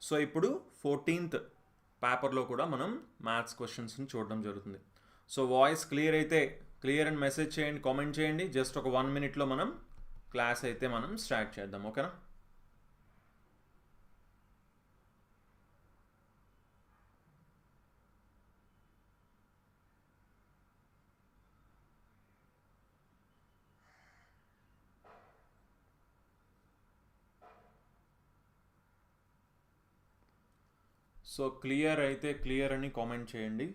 So ఇప్పుడు 14th పేపర్లో కూడా మనం మ్యాథ్స్ క్వశ్చన్స్ని చూడడం జరుగుతుంది. సో వాయిస్ క్లియర్ అయితే క్లియర్ అండ్ మెసేజ్ చేయండి, కామెంట్ చేయండి. జస్ట్ ఒక 1 minute మనం క్లాస్ అయితే మనం స్టార్ట్ చేద్దాం. ఓకేనా? సో క్లియర్ అయితే క్లియర్ అని కామెంట్ చేయండి.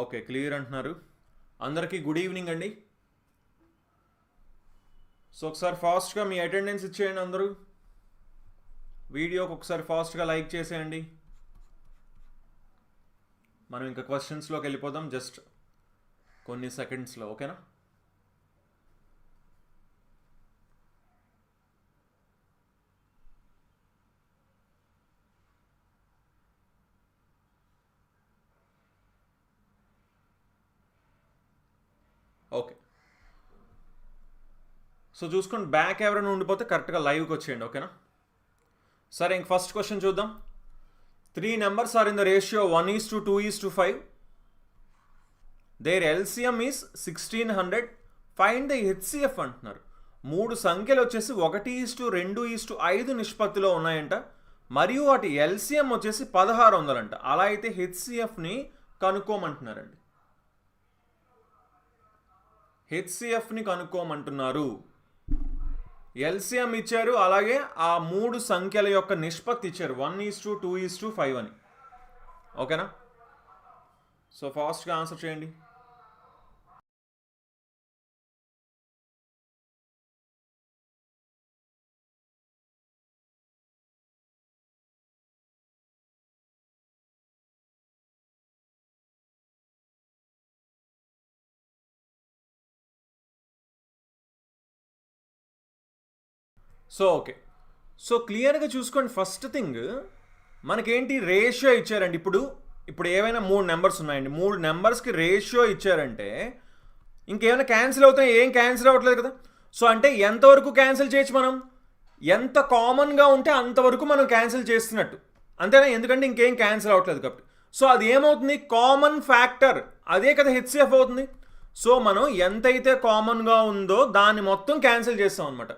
ఓకే, క్లియర్ అంటున్నారు. అందరికీ గుడ్ ఈవినింగ్ అండి. సో ఒకసారి ఫాస్ట్గా మీ అటెండెన్స్ ఇచ్చేయండి అందరూ. వీడియోకి ఒకసారి ఫాస్ట్గా లైక్ చేసేయండి. మనం ఇంకా క్వశ్చన్స్లోకి వెళ్ళిపోదాం జస్ట్ కొన్ని సెకండ్స్లో. ఓకేనా? ఓకే, సో చూసుకోండి, బ్యాక్ ఎవరైనా ఉండిపోతే కరెక్ట్గా లైవ్కి వచ్చేయండి. ఓకేనా? సరే, ఇంక ఫస్ట్ క్వశ్చన్ చూద్దాం. 3 numbers are in the ratio 1:2:5. Their LCM is 1600. Find the HCF అంటున్నారు. 3 సంఖ్యలు వచ్చేసి 1:2:5 నిష్పత్తిలో ఉన్నాయంట, మరియు వాటి ఎల్సిఎం వచ్చేసి 1600 అంట. అలా అయితే హెచ్సిఎఫ్ని కనుక్కోమంటున్నారండి. హెచ్సిఎఫ్ని కనుక్కోమంటున్నారు. ఎల్సిఎం ఇచ్చారు, అలాగే ఆ 3 సంఖ్యల యొక్క నిష్పత్తి ఇచ్చారు 1:2:5 అని. ఓకేనా? సో ఫాస్ట్గా ఆన్సర్ చేయండి. సో ఓకే, సో క్లియర్గా చూసుకోండి. ఫస్ట్ థింగ్ మనకేంటి, రేషియో ఇచ్చారండి. ఇప్పుడు ఏవైనా 3 నెంబర్స్ ఉన్నాయండి, 3 నెంబర్స్కి రేషియో ఇచ్చారంటే ఇంకేమైనా క్యాన్సిల్ అవుతాయి? ఏం క్యాన్సిల్ అవ్వట్లేదు కదా. సో అంటే ఎంతవరకు క్యాన్సిల్ చేయొచ్చు మనం? ఎంత కామన్గా ఉంటే అంతవరకు మనం క్యాన్సిల్ చేస్తున్నట్టు, అంతేనా? ఎందుకంటే ఇంకేం క్యాన్సిల్ అవ్వట్లేదు కాబట్టి. సో అది ఏమవుతుంది? కామన్ ఫ్యాక్టర్, అదే కదా హెచ్సిఎఫ్ అవుతుంది. సో మనం ఎంతైతే కామన్గా ఉందో దాన్ని మొత్తం క్యాన్సిల్ చేస్తాం అనమాట.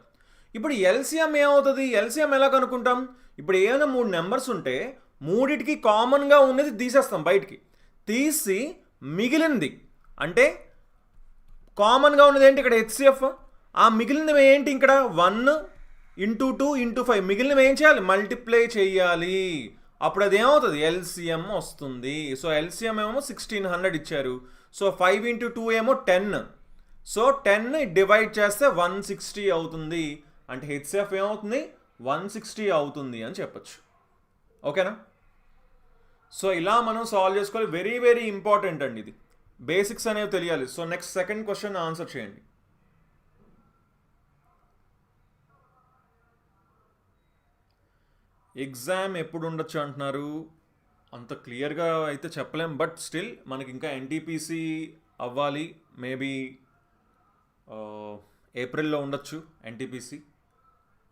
ఇప్పుడు ఎల్సిఎం ఏమవుతుంది? ఎల్సిఎం ఎలా కనుక్కుంటాం? ఇప్పుడు ఏమైనా 3 నెంబర్స్ ఉంటే 3టికి కామన్గా ఉన్నది తీసేస్తాం, బయటికి తీసి మిగిలింది అంటే కామన్గా ఉన్నది ఏంటి ఇక్కడ? హెచ్సిఎఫ్. ఆ మిగిలినవి ఏంటి ఇక్కడ? 1:2:5. మిగిలినవి ఏం చేయాలి? మల్టిప్లై చేయాలి. అప్పుడు అది ఏమవుతుంది? ఎల్సిఎం వస్తుంది. సో ఎల్సిఎం ఏమో 1600 ఇచ్చారు. సో 5 × 2 ఏమో 10. సో 10 డివైడ్ చేస్తే 160 అవుతుంది. అంటే హెచ్సిఎఫ్ ఏమవుతుంది? 160 అవుతుంది అని చెప్పచ్చు. ఓకేనా? సో ఇలా మనం సాల్వ్ చేసుకోవాలి. వెరీ వెరీ ఇంపార్టెంట్ అండి, ఇది బేసిక్స్ అనేవి తెలియాలి. So next second question answer చేయండి. ఎగ్జామ్ ఎప్పుడు ఉండొచ్చు అంటున్నారు. అంత క్లియర్గా అయితే చెప్పలేం, బట్ స్టిల్ మనకి ఇంకా ఎన్టీపీసీ అవ్వాలి. మేబీ ఏప్రిల్లో ఉండొచ్చు ఎన్టీపీసీ.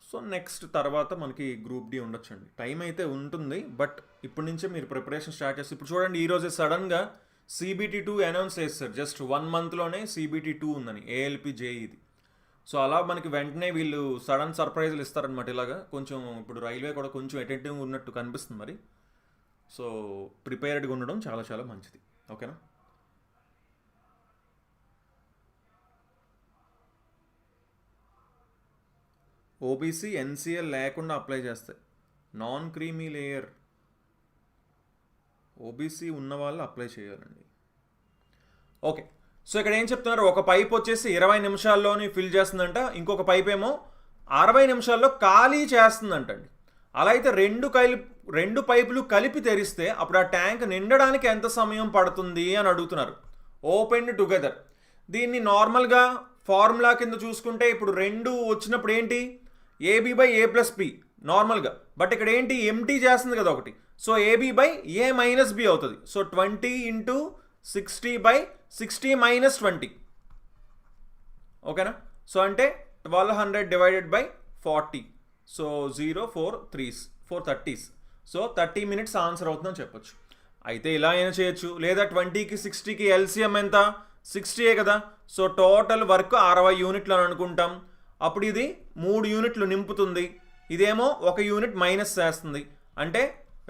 సో నెక్స్ట్ తర్వాత మనకి గ్రూప్ డి ఉండొచ్చండి. టైం అయితే ఉంటుంది, బట్ ఇప్పటి నుంచే మీరు ప్రిపరేషన్ స్టార్ట్ చేస్తే. ఇప్పుడు చూడండి, ఈరోజే సడన్గా CBT2 అనౌన్స్ చేస్తారు. జస్ట్ 1 monthలోనే CBT2 ఉందని, ALP JEEది. సో అలా మనకి వెంటనే వీళ్ళు సడన్ సర్ప్రైజ్లు ఇస్తారనమాట. ఇలాగా కొంచెం ఇప్పుడు రైల్వే కూడా కొంచెం అటెంటివ్గా ఉన్నట్టు కనిపిస్తుంది మరి. సో ప్రిపేర్డ్గా ఉండడం చాలా చాలా మంచిది. ఓకేనా? ఓబీసీ ఎన్సిఎల్ లేకుండా అప్లై చేస్తాయి. నాన్ క్రీమీ లేయర్ ఓబీసీ ఉన్న వాళ్ళు అప్లై చేయాలండి. ఓకే, సో ఇక్కడ ఏం చెప్తున్నారు? ఒక పైప్ వచ్చేసి 20 నిమిషాల్లోని ఫిల్ చేస్తుందంట, ఇంకొక పైప్ ఏమో 60 నిమిషాల్లో ఖాళీ చేస్తుందంటండి. అలా అయితే రెండు పైపులు కలిపి తెరిస్తే అప్పుడు ఆ ట్యాంక్ నిండడానికి ఎంత సమయం పడుతుంది అని అడుగుతున్నారు. Open together. దీన్ని నార్మల్గా ఫార్ములా కింద చూసుకుంటే ఇప్పుడు 2 వచ్చినప్పుడు ఏంటి? AB/A + P నార్మల్గా. బట్ ఇక్కడ ఏంటి? ఎంటీ చేస్తుంది కదా ఒకటి. So AB by A minus B అవుతుంది. So 20 into 60 by 60 minus 20. ఓకేనా? సో అంటే 1200 divided by 40. So 0 4 3s 4 30s. So 30 minutes answer అవుతుందని చెప్పొచ్చు. అయితే ఇలా అయినా చేయొచ్చు, లేదా 20కి 60కి ఎల్సిఎం ఎంత? 60 కదా. సో టోటల్ వర్క్ 60 యూనిట్లు అని అనుకుంటాం. అప్పుడు ఇది 3 యూనిట్లు నింపుతుంది, ఇదేమో 1 యూనిట్ మైనస్ చేస్తుంది. అంటే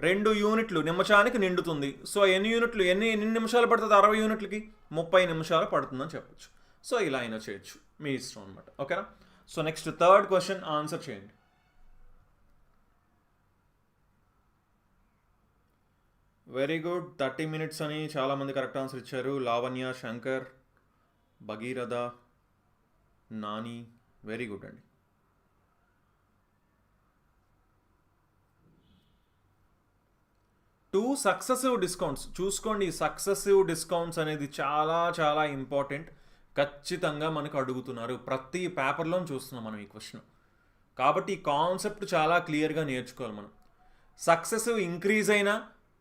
2 యూనిట్లు నిమిషానికి నిండుతుంది. సో ఎన్ని నిమిషాలు పడుతుంది? 60 యూనిట్లకి 30 నిమిషాలు పడుతుందని చెప్పొచ్చు. సో ఇలా అయినా చేయొచ్చు, మీ ఇష్టం అనమాట. ఓకేనా? So next third question answer చేయండి. Very good. 30 minutes అని చాలామంది కరెక్ట్ ఆన్సర్ ఇచ్చారు. లావణ్య, శంకర్, భగీరథ, నాని, వెరీ గుడ్ అండి. టూ సక్సెసివ్ డిస్కౌంట్స్ చూసుకోండి. సక్సెసివ్ డిస్కౌంట్స్ అనేది చాలా చాలా ఇంపార్టెంట్. ఖచ్చితంగా మనకు అడుగుతున్నారు, ప్రతి పేపర్లో చూస్తున్నాం మనం ఈ క్వశ్చన్. కాబట్టి ఈ కాన్సెప్ట్ చాలా క్లియర్గా నేర్చుకోవాలి మనం. సక్సెసివ్ ఇంక్రీజ్ అయినా,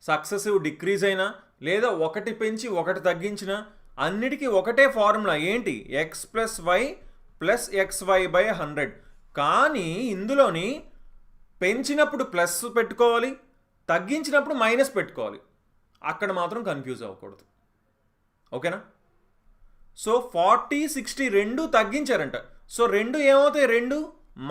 సక్సెసివ్ డిక్రీజ్ అయినా, లేదా ఒకటి పెంచి ఒకటి తగ్గించినా అన్నిటికీ ఒకటే ఫార్ములా. ఏంటి? X plus why plus XY by 100. కానీ ఇందులోని పెంచినప్పుడు ప్లస్ పెట్టుకోవాలి, తగ్గించినప్పుడు మైనస్ పెట్టుకోవాలి. అక్కడ మాత్రం కన్ఫ్యూజ్ అవ్వకూడదు. ఓకేనా? సో 40 60 రెండు తగ్గించారంట. సో రెండు ఏమవుతాయి? రెండు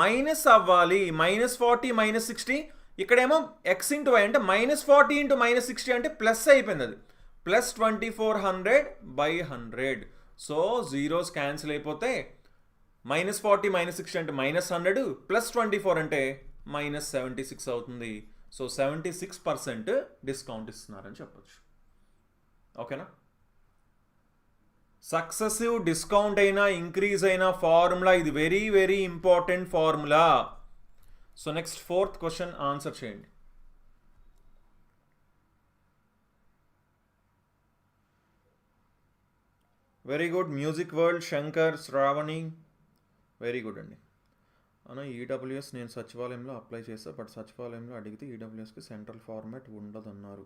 మైనస్ అవ్వాలి. -40 -60. ఇక్కడేమో ఎక్స్ ఇంటూ వై అంటే -40 ఇంటూ -60 అంటే ప్లస్ అయిపోయింది. అది plus 2400 by 100. So zeros cancel అయిపోతే -40 -60 అంటే -100 ప్లస్ 24 అంటే -76 అవుతుంది. సో 76% డిస్కౌంట్ ఇస్తున్నారని చెప్పొచ్చు. ఓకేనా? సక్సెసివ్ డిస్కౌంట్ అయినా ఇంక్రీజ్ అయినా ఫార్ములా ఇది very very important formula. So next fourth question answer చేయండి. Very good. Music world, Shankar, Shravani, very good అండి. అన్న ఈడబ్ల్యూఎస్ నేను సచివాలయంలో అప్లై చేస్తా, బట్ సచివాలయంలో అడిగితే ఈడబ్ల్యూఎస్కి సెంట్రల్ ఫార్మాట్ ఉండదన్నారు.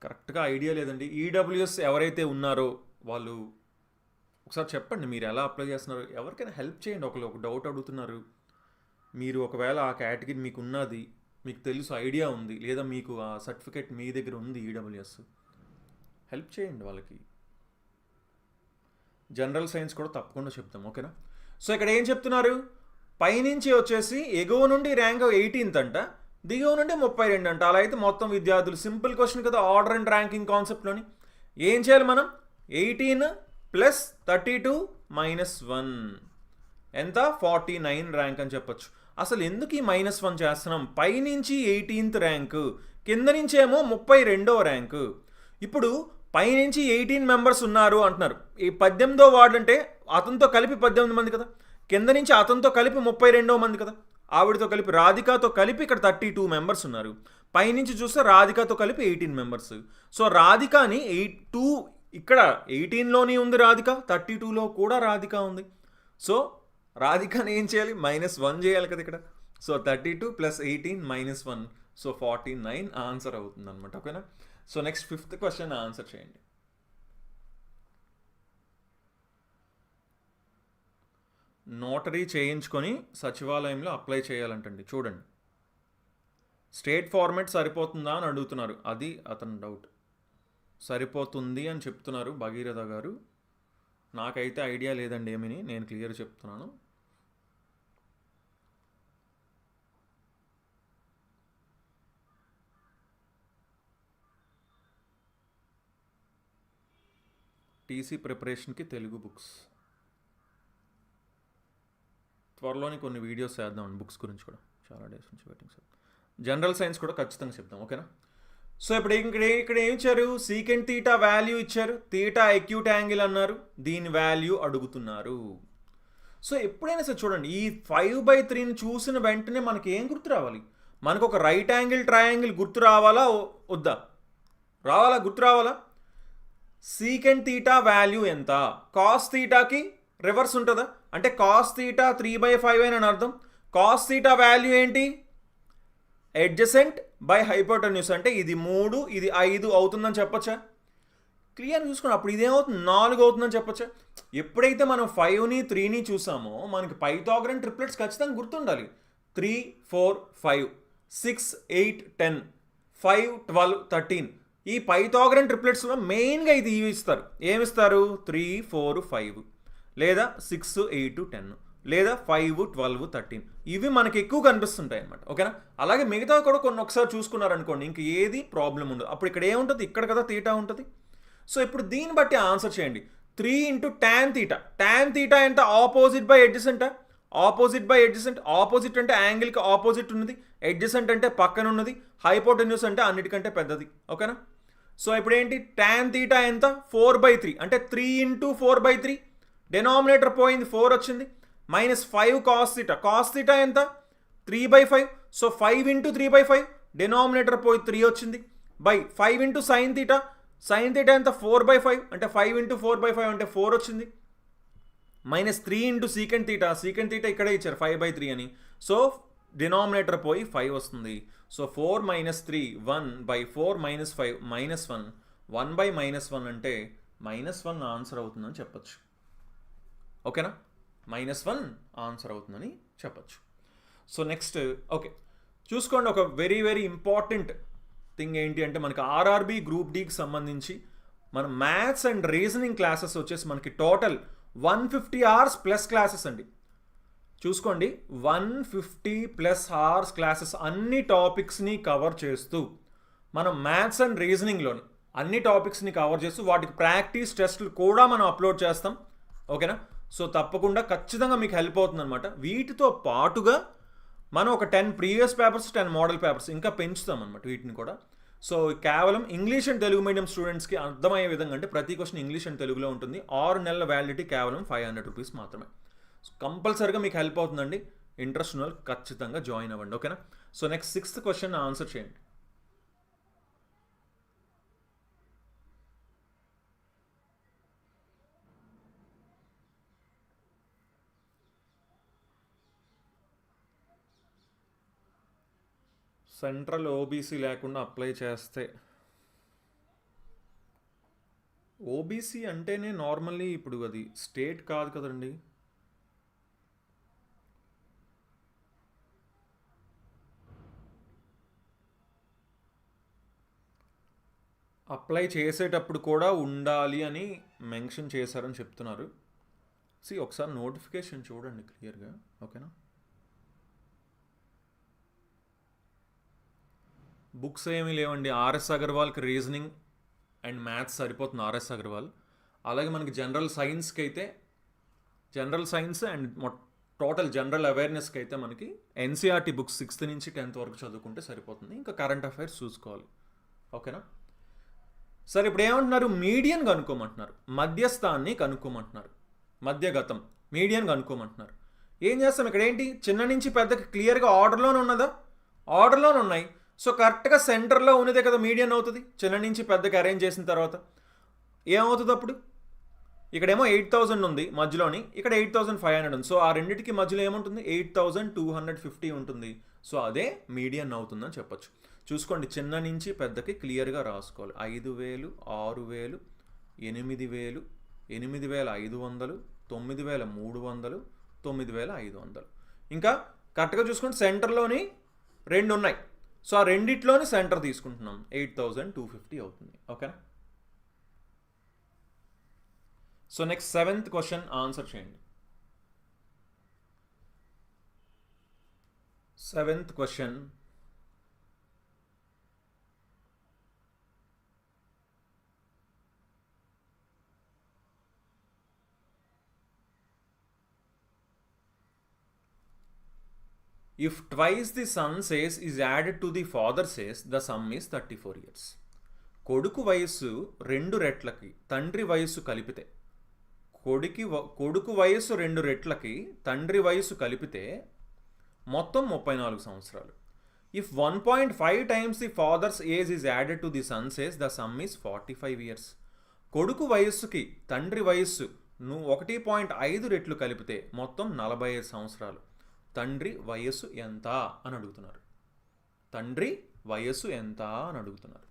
కరెక్ట్గా ఐడియా లేదండి. ఈడబ్ల్యూఎస్ ఎవరైతే ఉన్నారో వాళ్ళు ఒకసారి చెప్పండి, మీరు ఎలా అప్లై చేస్తున్నారు. ఎవరికైనా హెల్ప్ చేయండి. ఒక డౌట్ అడుగుతున్నారు, మీరు ఒకవేళ ఆ కేటగిరీ మీకు ఉన్నది, మీకు తెలుసు, ఐడియా ఉంది, లేదా మీకు ఆ సర్టిఫికేట్ మీ దగ్గర ఉంది ఈడబ్ల్యూఎస్, హెల్ప్ చేయండి వాళ్ళకి. జనరల్ సైన్స్ కూడా తప్పకుండా చెప్తాం. ఓకేనా? సో ఇక్కడ ఏం చెప్తున్నారు? పైనుంచి వచ్చేసి ఎగువ నుండి ర్యాంక్ 18th అంట, దిగువ నుండి 32 అంట. అలా అయితే మొత్తం విద్యార్థులు, సింపుల్ క్వశ్చన్ కదా, ఆర్డర్ అండ్ ర్యాంకింగ్ కాన్సెప్ట్లోని ఏం చేయాలి మనం? 18 ప్లస్ 32 -1 ఎంత? 49 ర్యాంక్ అని చెప్పొచ్చు. అసలు ఎందుకు ఈ -1 చేస్తున్నాం? పైనుంచి 18th ర్యాంకు, కింద నుంచి ఏమో 32వ ర్యాంకు. ఇప్పుడు పైనుంచి 18 మెంబర్స్ ఉన్నారు అంటున్నారు. ఈ 18వ వార్డు అంటే అతనితో కలిపి 18 మంది కదా, కింద నుంచి అతనితో కలిపి 32వ మంది కదా, ఆవిడతో కలిపి రాధికాతో కలిపి ఇక్కడ 32 మెంబర్స్ ఉన్నారు. పైనుంచి చూస్తే రాధికాతో కలిపి 18 మెంబర్స్. సో రాధికాని 2 ఇక్కడ 18లోని ఉంది రాధిక, 32లో కూడా రాధిక ఉంది. సో రాధికాని ఏం చేయాలి? -1 చేయాలి కదా ఇక్కడ. సో 32 + 18 -1, సో 49 ఆన్సర్ అవుతుంది అనమాట. ఓకేనా? So next fifth question answer చేయండి. నోటరీ చేయించుకొని సచివాలయంలో అప్లై చేయాలంటండి. చూడండి, స్టేట్ ఫార్మాట్ సరిపోతుందా అని అడుగుతున్నారు. అది అతని డౌట్. సరిపోతుంది అని చెప్తున్నారు భగీరథ గారు. నాకైతే ఐడియా లేదండి ఏమని, నేను క్లియర్ చెప్తున్నాను. టీసీ ప్రిపరేషన్కి తెలుగు బుక్స్ త్వరలోని కొన్ని వీడియోస్ చేద్దాం బుక్స్ గురించి కూడా, చాలా డేస్ నుంచి వెయిటింగ్ సార్. జనరల్ సైన్స్ కూడా ఖచ్చితంగా చెప్తాం. ఓకేనా? సో ఇప్పుడు ఇక్కడ ఏం ఇచ్చారు? సీకెంట్ తీటా వాల్యూ ఇచ్చారు, తీటా అక్యూట్ యాంగిల్ అన్నారు, దీని వాల్యూ అడుగుతున్నారు. సో ఎప్పుడైనా సరే చూడండి, ఈ 5/3ని చూసిన వెంటనే మనకి ఏం గుర్తు రావాలి? మనకు ఒక రైట్ యాంగిల్ ట్రయాంగిల్ గుర్తు రావాలా వద్దా? రావాలా? గుర్తు రావాలా? సీకెంట్ తీటా వాల్యూ ఎంత? కాస్ తీటాకి రివర్స్ ఉంటుందా? అంటే కాస్ తీటా 3/5 అని అర్థం. కాస్ తీటా వాల్యూ ఏంటి? అడ్జసెంట్ బై హైపోటెన్యూస్, అంటే ఇది 3 ఇది 5 అవుతుందని చెప్పొచ్చా? క్లియర్ చూసుకోండి. అప్పుడు ఇదేమవుతుంది? 4 అవుతుందని చెప్పొచ్చా? ఎప్పుడైతే మనం 5ని 3ని చూసామో మనకి పైథాగరన్ ట్రిప్లెట్స్ ఖచ్చితంగా గుర్తుండాలి. 3 4 5 6 8 10 5 12 13. ఈ పైథాగరన్ ట్రిప్లెట్స్లో మెయిన్గా ఇది ఇవి ఇస్తారు. ఏమిస్తారు? 3 4 5 లేదా 6 8 10 లేదా 5 12 13. ఇవి మనకి ఎక్కువ కనిపిస్తుంటాయి అనమాట. ఓకేనా? అలాగే మిగతా కూడా కొన్ని ఒకసారి చూసుకున్నారనుకోండి, ఇంక ఏది ప్రాబ్లం ఉండదు. అప్పుడు ఇక్కడ ఏముంటుంది? ఇక్కడ కదా తీటా ఉంటుంది. సో ఇప్పుడు దీన్ని బట్టి ఆన్సర్ చేయండి. 3 × tan తీటా. ట్యాన్ తీటా ఎంత? ఆపోజిట్ బై అడ్జసెంటా? Opposite by adjacent. ఆపోజిట్ అంటే యాంగిల్కి ఆపోజిట్ ఉన్నది, అడ్జసెంట్ అంటే పక్కన ఉన్నది, హైపోటెన్యూస్ అంటే అన్నిటికంటే పెద్దది. ఓకేనా? సో ఇప్పుడు ఏంటి? tan తీటా ఎంత? 4/3, అంటే 3 × 4/3. డెనామినేటర్ పోయింది, 4 వచ్చింది. -5 cos తీటా. కాస్ తీటా ఎంత? 3/5. సో 5 × 3/5. డెనామినేటర్ పోయి 3 వచ్చింది. By 5 × sin theta. Sine theta ఎంత? 4/5, అంటే 5 × 4/5 అంటే 4 వచ్చింది. -3 × సీకెంట్ తీటా. సీకెంట్ తీటా ఇక్కడే ఇచ్చారు 5/3 అని. సో డినామినేటర్ పోయి 5 వస్తుంది. సో 4 - 3 1/4 - 5 -1 1/-1 అంటే -1 ఆన్సర్ అవుతుందని చెప్పచ్చు. ఓకేనా? -1 ఆన్సర్ అవుతుందని చెప్పచ్చు. సో నెక్స్ట్ ఓకే చూసుకోండి, ఒక వెరీ వెరీ ఇంపార్టెంట్ థింగ్ ఏంటి అంటే మనకి ఆర్ఆర్బి గ్రూప్ డికి సంబంధించి మన మ్యాథ్స్ అండ్ రీజనింగ్ క్లాసెస్ వచ్చేసి మనకి టోటల్ 150 hours ప్లస్ క్లాసెస్ అండి. చూసుకోండి, 150 ప్లస్ hours క్లాసెస్ అన్ని టాపిక్స్ని కవర్ చేస్తూ మనం మ్యాథ్స్ అండ్ రీజనింగ్లోని అన్ని టాపిక్స్ని కవర్ చేస్తూ వాటికి ప్రాక్టీస్ టెస్ట్లు కూడా మనం అప్లోడ్ చేస్తాం. ఓకేనా? సో తప్పకుండా ఖచ్చితంగా మీకు హెల్ప్ అవుతుంది అనమాట. వీటితో పాటుగా మనం ఒక 10 ప్రీవియస్ పేపర్స్ 10 మోడల్ పేపర్స్ ఇంకా పెంచుతాం అనమాట వీటిని కూడా. సో కేవలం ఇంగ్లీష్ అండ్ తెలుగు మీడియం స్టూడెంట్స్కి అర్థమయ్యే విధంగా, అంటే ప్రతి క్వశ్చన్ ఇంగ్లీష్ అండ్ తెలుగులో ఉంటుంది. 6 నెలల వ్యాలిడిటీ కేవలం 500 రూపీస్ మాత్రమే. కంపల్సరీగా మీకు హెల్ప్ అవుతుందండి. ఇంట్రెస్ట్ ఉన్న వాళ్ళు ఖచ్చితంగా జాయిన్ అవ్వండి. ఓకేనా? So next 6th question answer చేయండి. సెంట్రల్ ఓబీసీ లేకుండా అప్లై చేస్తే, ఓబీసీ అంటేనే నార్మల్లీ ఇప్పుడు అది స్టేట్ కాదు కదండి. అప్లై చేసేటప్పుడు కూడా ఉండాలి అని మెన్షన్ చేశారని చెప్తున్నారు. ఒకసారి నోటిఫికేషన్ చూడండి క్లియర్గా. ఓకేనా? బుక్స్ ఏమీ లేవండి. ఆర్ఎస్ అగర్వాల్కి రీజనింగ్ అండ్ మ్యాథ్స్ సరిపోతుంది. ఆర్ఎస్ అగర్వాల్. అలాగే మనకి జనరల్ సైన్స్కి అయితే general science and total general అవేర్నెస్కి అయితే మనకి ఎన్సీఆర్టీ బుక్స్ 6th నుంచి 10th వరకు చదువుకుంటే సరిపోతుంది. ఇంకా కరెంట్ అఫైర్స్ చూసుకోవాలి. ఓకేనా? సరే, ఇప్పుడు ఏమంటున్నారు? మీడియన్ కనుక్కోమంటున్నారు, మధ్యస్థాన్ని కనుక్కోమంటున్నారు, మధ్యగతం మీడియన్ కనుక్కోమంటున్నారు. ఏం చేస్తాం ఇక్కడ? ఏంటి, చిన్న నుంచి పెద్దకి క్లియర్గా ఆర్డర్లోనే ఉన్నదా? ఆర్డర్లోనే ఉన్నాయి. సో కరెక్ట్గా సెంటర్లో ఉన్నదే కదా మీడియన్ అవుతుంది. చిన్న నుంచి పెద్దకి అరేంజ్ చేసిన తర్వాత ఏమవుతుంది అప్పుడు? ఇక్కడేమో 8000 ఉంది మధ్యలోని, ఇక్కడ 8500 ఉంది. సో ఆ రెండింటికి మధ్యలో ఏముంటుంది? 8250 ఉంటుంది. సో అదే మీడియన్ అవుతుందని చెప్పొచ్చు. చూసుకోండి, చిన్న నుంచి పెద్దకి క్లియర్గా రాసుకోవాలి. 5000 6000 8000 8500 9300 9500. ఇంకా కరెక్ట్గా చూసుకోండి, సెంటర్లోని 2 ఉన్నాయి. సో ఆ రెండిట్లోని సెంటర్ తీసుకుంటున్నాం. 8250 అవుతుంది. ఓకేనా? So next 7th question answer చేయండి. 7th question, if twice the son says is added to the father says, the sum is 34 years. కొడుకు వయస్సు 2 రెట్లకి తండ్రి వయస్సు కలిపితే, కొడుకు వయస్సు 2 రెట్లకి తండ్రి వయస్సు కలిపితే మొత్తం 34 సంవత్సరాలు. If 1.5 times the father's age is added to the son says, the sum is 45 years. కొడుకు వయస్సుకి తండ్రి వయస్సు 1.5 రెట్లు కలిపితే మొత్తం 45 సంవత్సరాలు. తండ్రి వయస్సు ఎంత అని అడుగుతున్నారు. తండ్రి వయస్సు ఎంత అని అడుగుతున్నారు.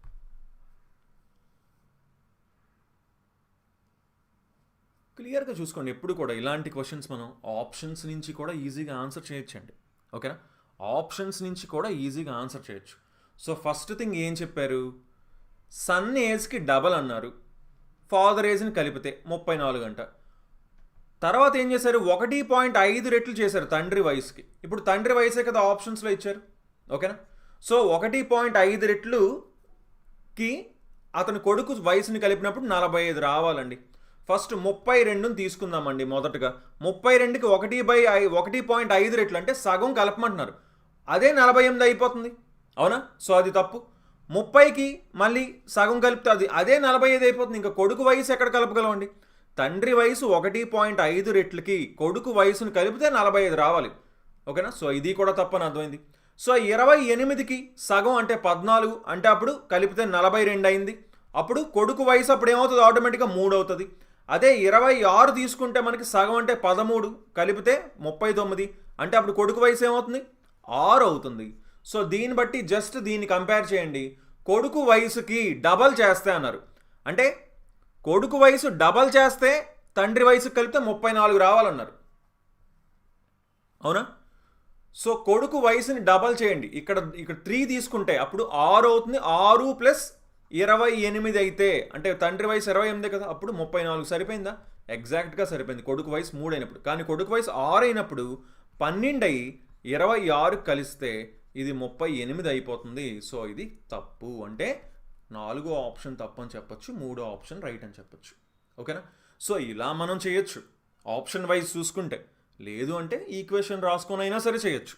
క్లియర్గా చూసుకోండి. ఎప్పుడు కూడా ఇలాంటి క్వశ్చన్స్ మనం ఆప్షన్స్ నుంచి కూడా ఈజీగా ఆన్సర్ చేయొచ్చండి. ఓకేనా, ఆప్షన్స్ నుంచి కూడా ఈజీగా ఆన్సర్ చేయొచ్చు. సో ఫస్ట్ థింగ్ ఏం చెప్పారు, సన్ ఏజ్కి డబల్ అన్నారు, ఫాదర్ ఏజ్ని కలిపితే 34 అంట. తర్వాత ఏం చేశారు, 1.5 రెట్లు చేశారు తండ్రి వయసుకి. ఇప్పుడు తండ్రి వయసే కదా ఆప్షన్స్లో ఇచ్చారు. ఓకేనా, సో 1.5 రెట్లుకి అతని కొడుకు వయసుని కలిపినప్పుడు 45 రావాలండి. ఫస్ట్ 32ని తీసుకుందామండి. మొదటగా 32కి 1.5 రెట్లు అంటే సగం కలపమంటున్నారు, అదే 48 అయిపోతుంది. అవునా, సో అది తప్పు. 30కి మళ్ళీ సగం కలిపితే అదే 45 అయిపోతుంది. ఇంకా కొడుకు వయసు ఎక్కడ కలపగలమండి. తండ్రి వయసు 1.5 రెట్లకి కొడుకు వయసును కలిపితే 45 రావాలి. ఓకేనా, సో ఇది కూడా తప్పని అర్థమైంది. సో 28కి సగం అంటే 14 అంటే అప్పుడు కలిపితే 42 అయింది. అప్పుడు కొడుకు వయసు అప్పుడు ఏమవుతుంది, ఆటోమేటిక్గా 3 అవుతుంది. అదే 26 తీసుకుంటే మనకి సగం అంటే 13 కలిపితే 39 అంటే అప్పుడు కొడుకు వయసు ఏమవుతుంది, 6 అవుతుంది. సో దీన్ని బట్టి జస్ట్ దీన్ని కంపేర్ చేయండి. కొడుకు వయసుకి డబల్ చేస్తే అన్నారు, అంటే కొడుకు వయసు డబల్ చేస్తే తండ్రి వయసుకి కలిపితే 34 రావాలన్నారు. అవునా, సో కొడుకు వయసుని డబల్ చేయండి. ఇక్కడ 3 తీసుకుంటే అప్పుడు 6 అవుతుంది. 6 ప్లస్ 28 అయితే అంటే తండ్రి వయసు 28 కదా, అప్పుడు 34 సరిపోయిందా, ఎగ్జాక్ట్గా సరిపోయింది. కొడుకు వయసు 3 అయినప్పుడు. కానీ కొడుకు వయసు 6 అయినప్పుడు 12 అయి 26 కలిస్తే ఇది 38 అయిపోతుంది. సో ఇది తప్పు. అంటే 4వ ఆప్షన్ తప్పు అని చెప్పొచ్చు, 3వ ఆప్షన్ రైట్ అని చెప్పొచ్చు. ఓకేనా, సో ఇలా మనం చేయొచ్చు ఆప్షన్ వైజ్ చూసుకుంటే. లేదు అంటే ఈక్వేషన్ రాసుకొని అయినా సరే చేయొచ్చు.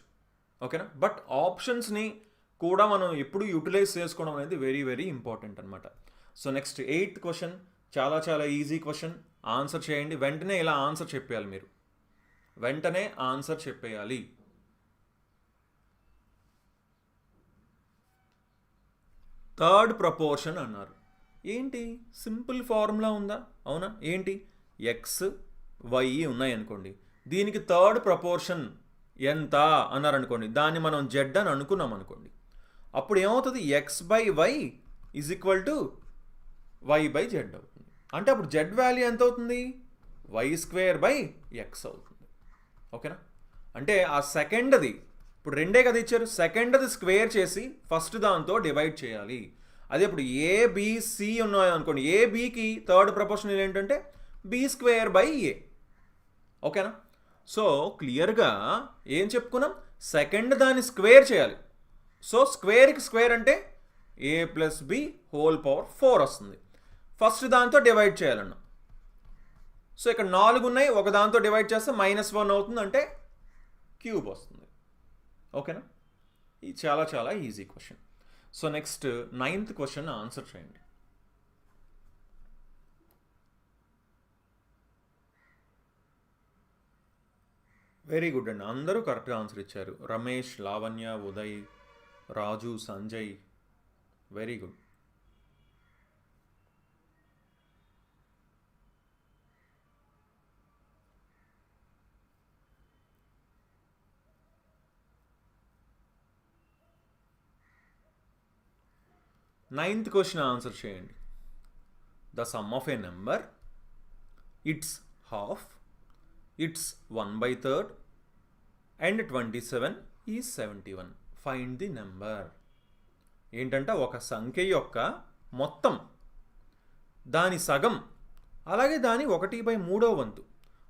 ఓకేనా, బట్ ఆప్షన్స్ని కూడా మనం ఎప్పుడు యూటిలైజ్ చేసుకోవడం అనేది వెరీ వెరీ ఇంపార్టెంట్ అనమాట. సో నెక్స్ట్ 8th క్వశ్చన్ చాలా చాలా ఈజీ క్వశ్చన్. ఆన్సర్ చేయండి వెంటనే. ఇలా ఆన్సర్ చెప్పేయాలి మీరు, వెంటనే ఆన్సర్ చెప్పేయాలి. థర్డ్ ప్రపోర్షన్ అన్నారు. ఏంటి, సింపుల్ ఫార్ములా ఉందా? అవునా, ఏంటి, ఎక్స్ వై ఉన్నాయనుకోండి, దీనికి థర్డ్ ప్రపోర్షన్ ఎంత అన్నారనుకోండి, దాన్ని మనం జెడ్ అని అనుకున్నాం అనుకోండి, అప్పుడు ఏమవుతుంది, X by Y is equal to Y by Z అవుతుంది. అంటే అప్పుడు జెడ్ వాల్యూ ఎంత అవుతుంది, వై స్క్వేర్ బై ఎక్స్ అవుతుంది. ఓకేనా, అంటే ఆ సెకండ్ది ఇప్పుడు 2 కదా ఇచ్చారు, సెకండ్ది స్క్వేర్ చేసి ఫస్ట్ దాంతో డివైడ్ చేయాలి. అదే ఇప్పుడు ఏబిసి ఉన్నాయి అనుకోండి, ఏబికి థర్డ్ ప్రపోర్షన్ ఏంటంటే బి స్క్వేర్ బై ఏ. ఓకేనా, సో క్లియర్గా ఏం చెప్పుకున్నాం, సెకండ్ దాన్ని స్క్వేర్ చేయాలి. సో స్క్వేర్కి స్క్వేర్ అంటే ఏ ప్లస్ బి హోల్ పవర్ 4 వస్తుంది. ఫస్ట్ దాంతో డివైడ్ చేయాలన్నా. సో ఇక్కడ 4 ఉన్నాయి, ఒక దాంతో డివైడ్ చేస్తే -1 అవుతుంది, అంటే క్యూబ్ వస్తుంది. ఓకేనా, ఇది చాలా చాలా easy question. So next 9th question answer చేయండి. వెరీ గుడ్ అండి, అందరూ కరెక్ట్గా ఆన్సర్ ఇచ్చారు. Ramesh, Lavanya, Uday, Raju, Sanjay, very good. Ninth question answer చేయండి. The sum of a number, it's half, it's 1/3 and 27 is 71. Find the number. ఏంటంటే ఒక సంఖ్య యొక్క మొత్తం, దాని సగం, అలాగే దాని 1/3 వంతు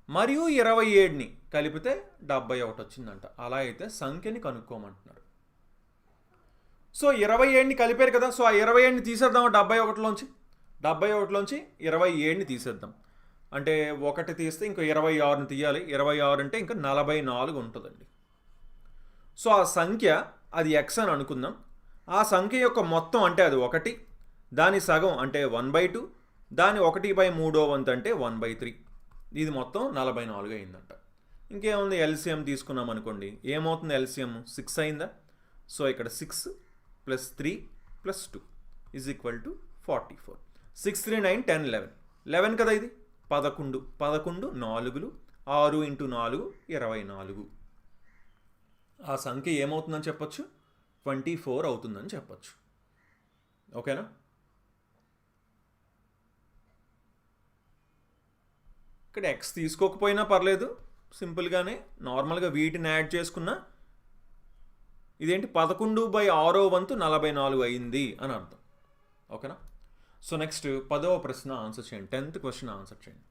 మరియు 27ని కలిపితే 71 వచ్చిందంట. అలా అయితే సంఖ్యని కనుక్కోమంటున్నారు. సో 27ని కలిపారు కదా, సో ఆ 27ని తీసేద్దాం 71లోంచి. 71లోంచి 27ని తీసేద్దాం. అంటే 1 తీస్తే ఇంకో 26ని తీయాలి. 26 అంటే ఇంకా 44 ఉంటుందండి. సో ఆ సంఖ్య అది ఎక్స్ అని అనుకుందాం. ఆ సంఖ్య యొక్క మొత్తం అంటే అది 1, దాని సగం అంటే 1/2, దాని 1/3 వంతు అంటే 1/3. ఇది మొత్తం 44 అయిందంట. ఇంకేముంది, ఎల్సిఎం తీసుకున్నాం అనుకోండి, ఏమవుతుంది, ఎల్సిఎం 6 అయిందా. సో ఇక్కడ 6 + 3 + 2 ఈజ్ ఈక్వల్ టు 44. 6, 3, 9, 10, 11 కదా ఇది. 11 4 6 × 4 24. ఆ సంఖ్య ఏమవుతుందని చెప్పొచ్చు, 24 అవుతుందని చెప్పొచ్చు. ఓకేనా? ఇక్కడ ఎక్స్ తీసుకోకపోయినా పర్లేదు, సింపుల్గానే నార్మల్గా వీటిని యాడ్ చేసుకున్నా ఇదేంటి 11/6 వంతు 44 అయింది అని అర్థం. ఓకేనా? సో నెక్స్ట్ 10వ ప్రశ్న ఆన్సర్ చేయండి. 10th క్వశ్చన్ ఆన్సర్ చేయండి.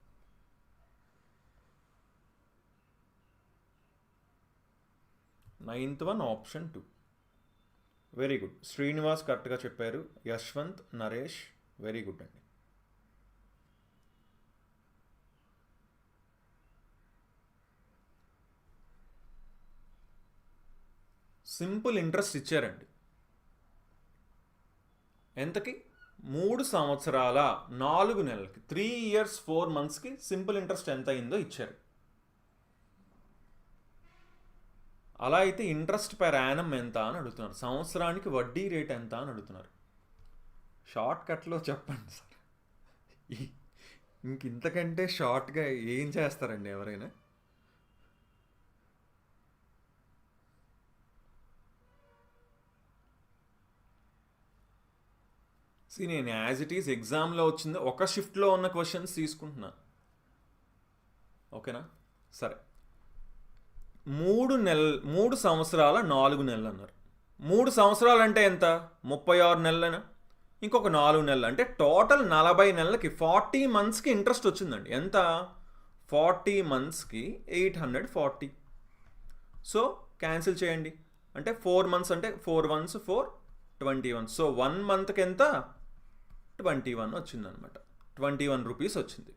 9th one option 2. Very good. Srinivas కరెక్ట్గా చెప్పారు. యశ్వంత్, నరేష్ వెరీ గుడ్ అండి. సింపుల్ ఇంట్రెస్ట్ ఇచ్చారండి. ఎంతకి? 3 సంవత్సరాల 4 నెలలకి, 3 years 4 monthsకి సింపుల్ ఇంట్రెస్ట్ ఎంత అయిందో ఇచ్చారు. అలా అయితే ఇంట్రెస్ట్ పెర్ యానం ఎంత అని అడుగుతున్నారు, సంవత్సరానికి వడ్డీ రేట్ ఎంత అని అడుగుతున్నారు. షార్ట్ కట్లో చెప్పండి సార్. ఇంతకంటే షార్ట్గా ఏం చేస్తారండి ఎవరైనా? నేను యాజ్ ఇట్ ఈస్ ఎగ్జామ్లో వచ్చింది ఒక షిఫ్ట్లో ఉన్న క్వశ్చన్స్ తీసుకుంటున్నాను. ఓకేనా? సరే, 3 సంవత్సరాల 4 నెలలు అన్నారు. 3 సంవత్సరాలు అంటే ఎంత? 36 నెలలైనా, ఇంకొక 4 నెలలు అంటే టోటల్ 40 నెలలకి 40 monthsకి ఇంట్రెస్ట్ వచ్చిందండి. ఎంత? 40 monthsకి 840. సో క్యాన్సిల్ చేయండి. అంటే 4 months అంటే 4 1s 4, 21. సో 1 monthకి ఎంత? 21 వచ్చిందనమాట. 21 రూపీస్ వచ్చింది.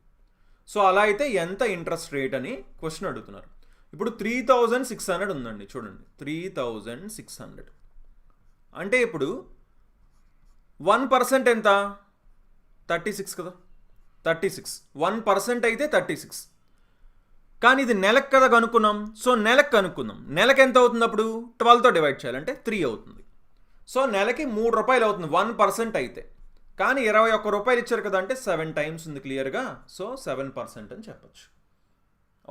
సో అలా అయితే ఎంత ఇంట్రెస్ట్ రేట్ అని క్వశ్చన్ అడుగుతున్నారు. ఇప్పుడు 3600 ఉందండి, చూడండి 3600 అంటే ఇప్పుడు 1% ఎంత? 36 కదా, 36. 1% అయితే 36. కానీ ఇది నెలకు కదా కనుక్కున్నాం. సో నెలకు కనుక్కుందాం. నెలకు ఎంత అవుతుంది అప్పుడు? 12తో డివైడ్ చేయాలంటే 3 అవుతుంది. సో నెలకి 3 రూపాయలు అవుతుంది 1% అయితే. కానీ 21 రూపాయలు ఇచ్చారు కదా, అంటే 7 times ఉంది క్లియర్గా. సో 7% అని చెప్పచ్చు.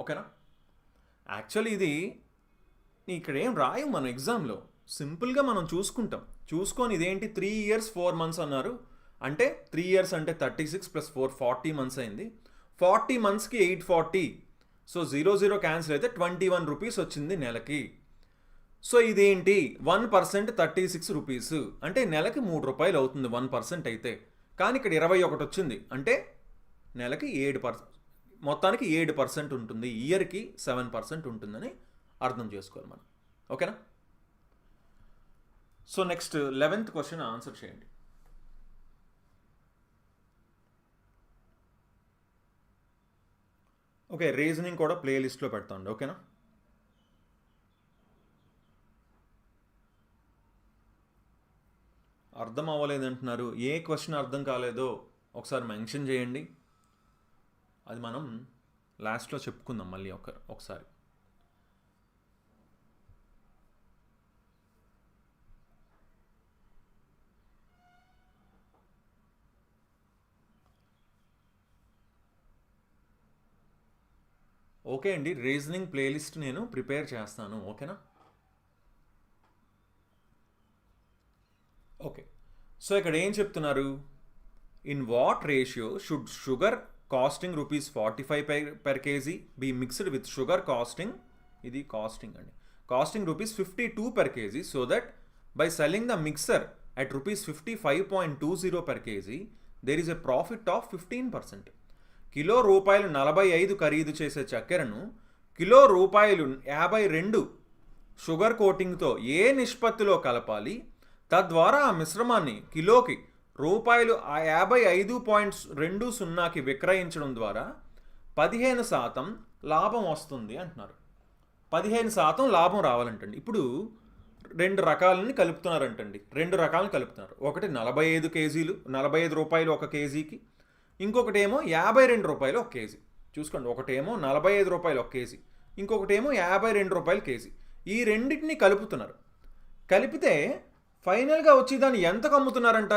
ఓకేనా? యాక్చువల్లీ ఇది ఇక్కడ ఏం రాయం మనం ఎగ్జామ్లో, సింపుల్గా మనం చూసుకొని ఇదేంటి 3 years 4 months అన్నారు. అంటే 3 years అంటే 36 + 4 40 months అయింది. 40 monthsకి 840. సో 0 క్యాన్సిల్ అయితే 21 రూపీస్ వచ్చింది నెలకి. సో ఇదేంటి 1% 36 రూపీస్ అంటే నెలకి 3 రూపాయలు అవుతుంది 1% అయితే. కానీ ఇక్కడ 21 వచ్చింది అంటే నెలకి 7%, మొత్తానికి 7% ఉంటుంది. ఇయర్కి 7% ఉంటుందని అర్థం చేసుకోవాలి మనం. ఓకేనా? So next 11th question answer చేయండి. ఓకే, రీజనింగ్ కూడా ప్లేలిస్ట్లో పెడతాండి. ఓకేనా? అర్థం అవ్వలేదంటున్నారు. ఏ క్వశ్చన్ అర్థం కాలేదో ఒకసారి మెన్షన్ చేయండి. అది మనం లాస్ట్లో చెప్పుకుందాం మళ్ళీ ఒకసారి. ఓకే అండి, రీజనింగ్ ప్లేలిస్ట్ నేను ప్రిపేర్ చేస్తాను. ఓకేనా? ఓకే, సో ఇక్కడ ఏం చెప్తున్నారు? In what ratio should sugar costing ₹45 per kg be mixed with sugar costing, ఇది కాస్టింగ్ అండి, costing ₹52 per kg, so that by selling the mixer at ₹55.20 per kg there is a profit of 15%. Kilo రూపాయలు 45 ఖరీదు చేసే చక్కెరను kilo రూపాయలు 52 sugar కోటింగ్తో ఏ నిష్పత్తిలో కలపాలి? తద్వారా ఆ మిశ్రమాన్ని కిలోకి ₹55.20కి విక్రయించడం ద్వారా 15% లాభం వస్తుంది అంటున్నారు. 15% లాభం రావాలంటండి. ఇప్పుడు 2 రకాలని కలుపుతున్నారంటండి. 2 రకాలను కలుపుతున్నారు. ఒకటి 45 kgs, ₹45 ఒక కేజీకి, ఇంకొకటి ఏమో ₹52 ఒక కేజీ. చూసుకోండి, ఒకటేమో ₹45 ఒక కేజీ, ఇంకొకటేమో ₹52 కేజీ. ఈ రెండింటిని కలుపుతున్నారు. కలిపితే ఫైనల్గా వచ్చి దాన్ని ఎంతకు అమ్ముతున్నారంట?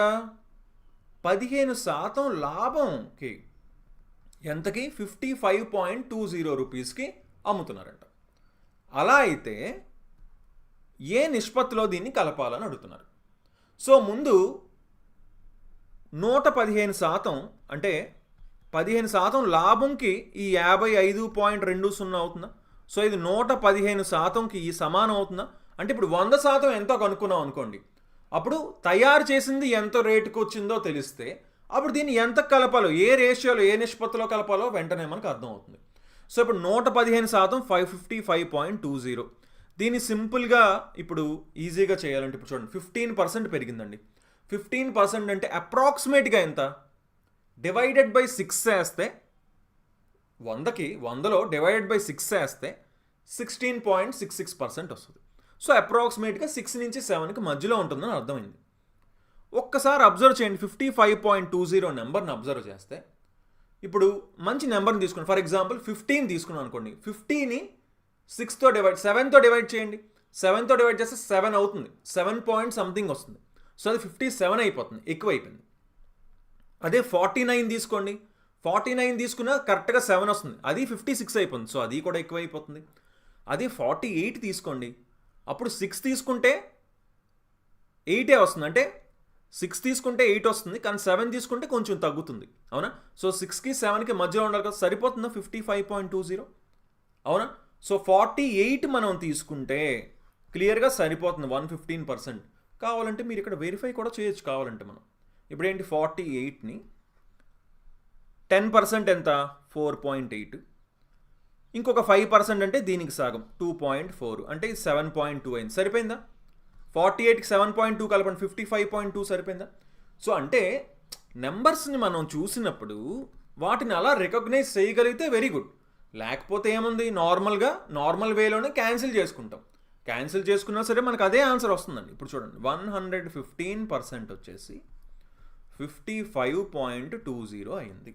15% లాభంకి. ఎంతకి? ₹55.20కి అమ్ముతున్నారంట. అలా అయితే ఏ నిష్పత్తిలో దీన్ని కలపాలని అడుగుతున్నారు. సో ముందు 115% అంటే 15% లాభంకి ఈ 55.20 అవుతుందా? సో ఇది 115%కి ఈ సమానం అవుతుందా? అంటే ఇప్పుడు 100% ఎంతో కనుక్కున్నాం అనుకోండి, అప్పుడు తయారు చేసింది ఎంత రేటుకు వచ్చిందో తెలిస్తే అప్పుడు దీన్ని ఎంత కలపాలో, ఏ రేషియోలో, ఏ నిష్పత్తిలో కలపాలో వెంటనే మనకు అర్థమవుతుంది. సో ఇప్పుడు 115% 555.20. దీన్ని సింపుల్గా ఇప్పుడు ఈజీగా చేయాలంటే ఇప్పుడు చూడండి 15% పెరిగిందండి. 15% అంటే అప్రాక్సిమేట్గా ఎంత? డివైడెడ్ బై 6 వేస్తే 100లో డివైడెడ్ బై 6 వేస్తే 16.66% వస్తుంది. సో అప్రాక్సిమేట్గా 6 నుంచి 7కి మధ్యలో ఉంటుందని అర్థమైంది. ఒక్కసారి అబ్జర్వ్ చేయండి, 55.20 నెంబర్ని అబ్జర్వ్ చేస్తే ఇప్పుడు మంచి నెంబర్ని తీసుకోండి. ఫర్ ఎగ్జాంపుల్ 15 తీసుకున్నాను అనుకోండి, 50ని 7తో డివైడ్ చేయండి. 7తో డివైడ్ చేస్తే 7 అవుతుంది, 7 పాయింట్ సంథింగ్ వస్తుంది. సో అది 57 అయిపోతుంది, ఎక్కువ అయిపోయింది. అదే 49 తీసుకోండి, 49 తీసుకున్నా కరెక్ట్గా 7 వస్తుంది, అది 56 అయిపోతుంది. సో అది కూడా ఎక్కువ అయిపోతుంది. అదే 48 తీసుకోండి, అప్పుడు 6 తీసుకుంటే 8 వస్తుంది, అంటే 6 తీసుకుంటే 8 వస్తుంది, కానీ 7 తీసుకుంటే కొంచెం తగ్గుతుంది, అవునా? సో 6కి 7కి మధ్యలో ఉండాలి కదా, సరిపోతుందా 55.20? అవునా? సో 48 మనం తీసుకుంటే క్లియర్గా సరిపోతుంది 115%. కావాలంటే మీరు ఇక్కడ వెరిఫై కూడా చేయొచ్చు కావాలంటే. మనం ఇప్పుడు ఏంటి 48ని 10% ఎంత? 4.8. ఇంకొక 5% అంటే దీనికి సగం 2.4, అంటే 7.2 అయింది. సరిపోయిందా? 48కి 7.2 కలపండి, 55.2 సరిపోయిందా? సో అంటే నెంబర్స్ని మనం చూసినప్పుడు వాటిని అలా రికగ్నైజ్ చేయగలిగితే వెరీ గుడ్. లేకపోతే ఏముంది, నార్మల్ వేలోనే క్యాన్సిల్ చేసుకుంటాం. క్యాన్సిల్ చేసుకున్నా సరే మనకు అదే ఆన్సర్ వస్తుందండి. ఇప్పుడు చూడండి 115% వచ్చేసి 55.20 అయింది.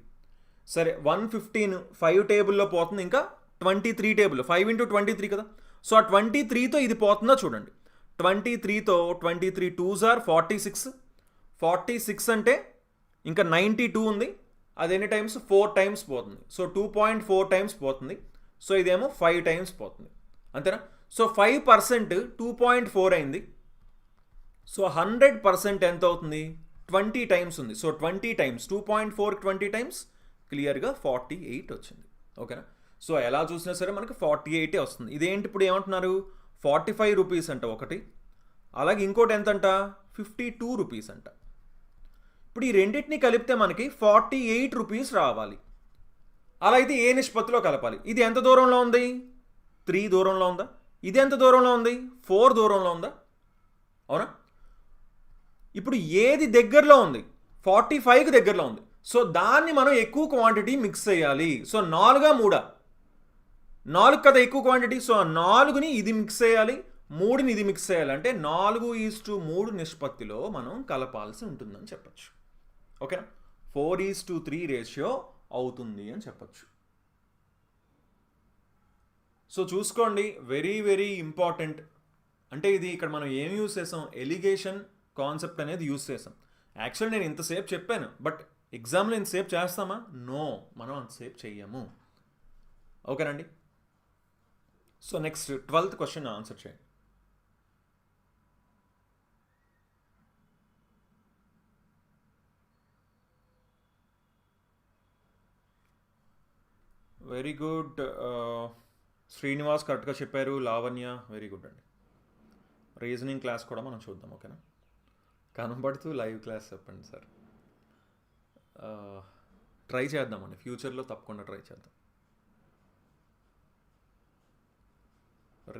సరే 115 5 టేబుల్లో పోతుంది, ఇంకా 23 టేబుల్ 5 into 23 కదా. సో ఆ 23తో ఇది పోతుందో చూడండి. 23తో 23 2s are 46. 46 అంటే ఇంకా 92 ఉంది, అది ఎన్ని టైమ్స్? 4 టైమ్స్ పోతుంది. సో 2.4 టైమ్స్ పోతుంది. సో ఇదేమో 5 టైమ్స్ పోతుంది, అంతేనా? సో 5% 2.4 అయింది. సో 100% ఎంత అవుతుంది? 20 టైమ్స్ ఉంది. సో 20 టైమ్స్ 2.4 20 టైమ్స్ క్లియర్గా 48 వచ్చింది, ఓకేనా? సో ఎలా చూసినా సరే మనకి 48 వస్తుంది. ఇదేంటి ఇప్పుడు ఏమంటున్నారు? 45 రూపీస్ అంట ఒకటి, అలాగే ఇంకోటి ఎంతంట? 52 రూపీస్ అంట. ఇప్పుడు ఈ రెండింటిని కలిపితే మనకి 48 రూపీస్ రావాలి. అలా అయితే ఏ నిష్పత్తిలో కలపాలి? ఇది ఎంత దూరంలో ఉంది? 3 దూరంలో ఉందా? ఇది ఎంత దూరంలో ఉంది? 4 దూరంలో ఉందా? అవునా? ఇప్పుడు ఏది దగ్గరలో ఉంది? 45కి దగ్గరలో ఉంది. సో దాన్ని మనం ఎక్కువ క్వాంటిటీ మిక్స్ చేయాలి. సో 4 3 4 కదా ఎక్కువ క్వాంటిటీ. సో 4ని ఇది మిక్స్ చేయాలి, 3ని ఇది మిక్స్ చేయాలి. అంటే 4:3 నిష్పత్తిలో మనం కలపాల్సి ఉంటుందని చెప్పచ్చు, ఓకేనా? 4:3 రేషియో అవుతుంది అని చెప్పచ్చు. సో చూసుకోండి, వెరీ వెరీ ఇంపార్టెంట్. అంటే ఇది ఇక్కడ మనం ఏం యూస్ చేసాం? ఎలిగేషన్ కాన్సెప్ట్ అనేది యూస్ చేసాం. యాక్చువల్ నేను ఇంతసేపు చెప్పాను, బట్ ఎగ్జామ్లో ఇంతసేపు చేస్తామా? నో, మనం అంతసేపు చెయ్యము, ఓకేనండి? So next 12th question answer చేయండి. వెరీ గుడ్ శ్రీనివాస్, కరెక్ట్గా చెప్పారు. లావణ్య, వెరీ గుడ్ అండి. రీజనింగ్ క్లాస్ కూడా మనం చూద్దాం, ఓకేనా? కనబడుతూ లైవ్ క్లాస్ చెప్పండి సార్. ట్రై చేద్దామండి, ఫ్యూచర్లో తప్పకుండా ట్రై చేద్దాం.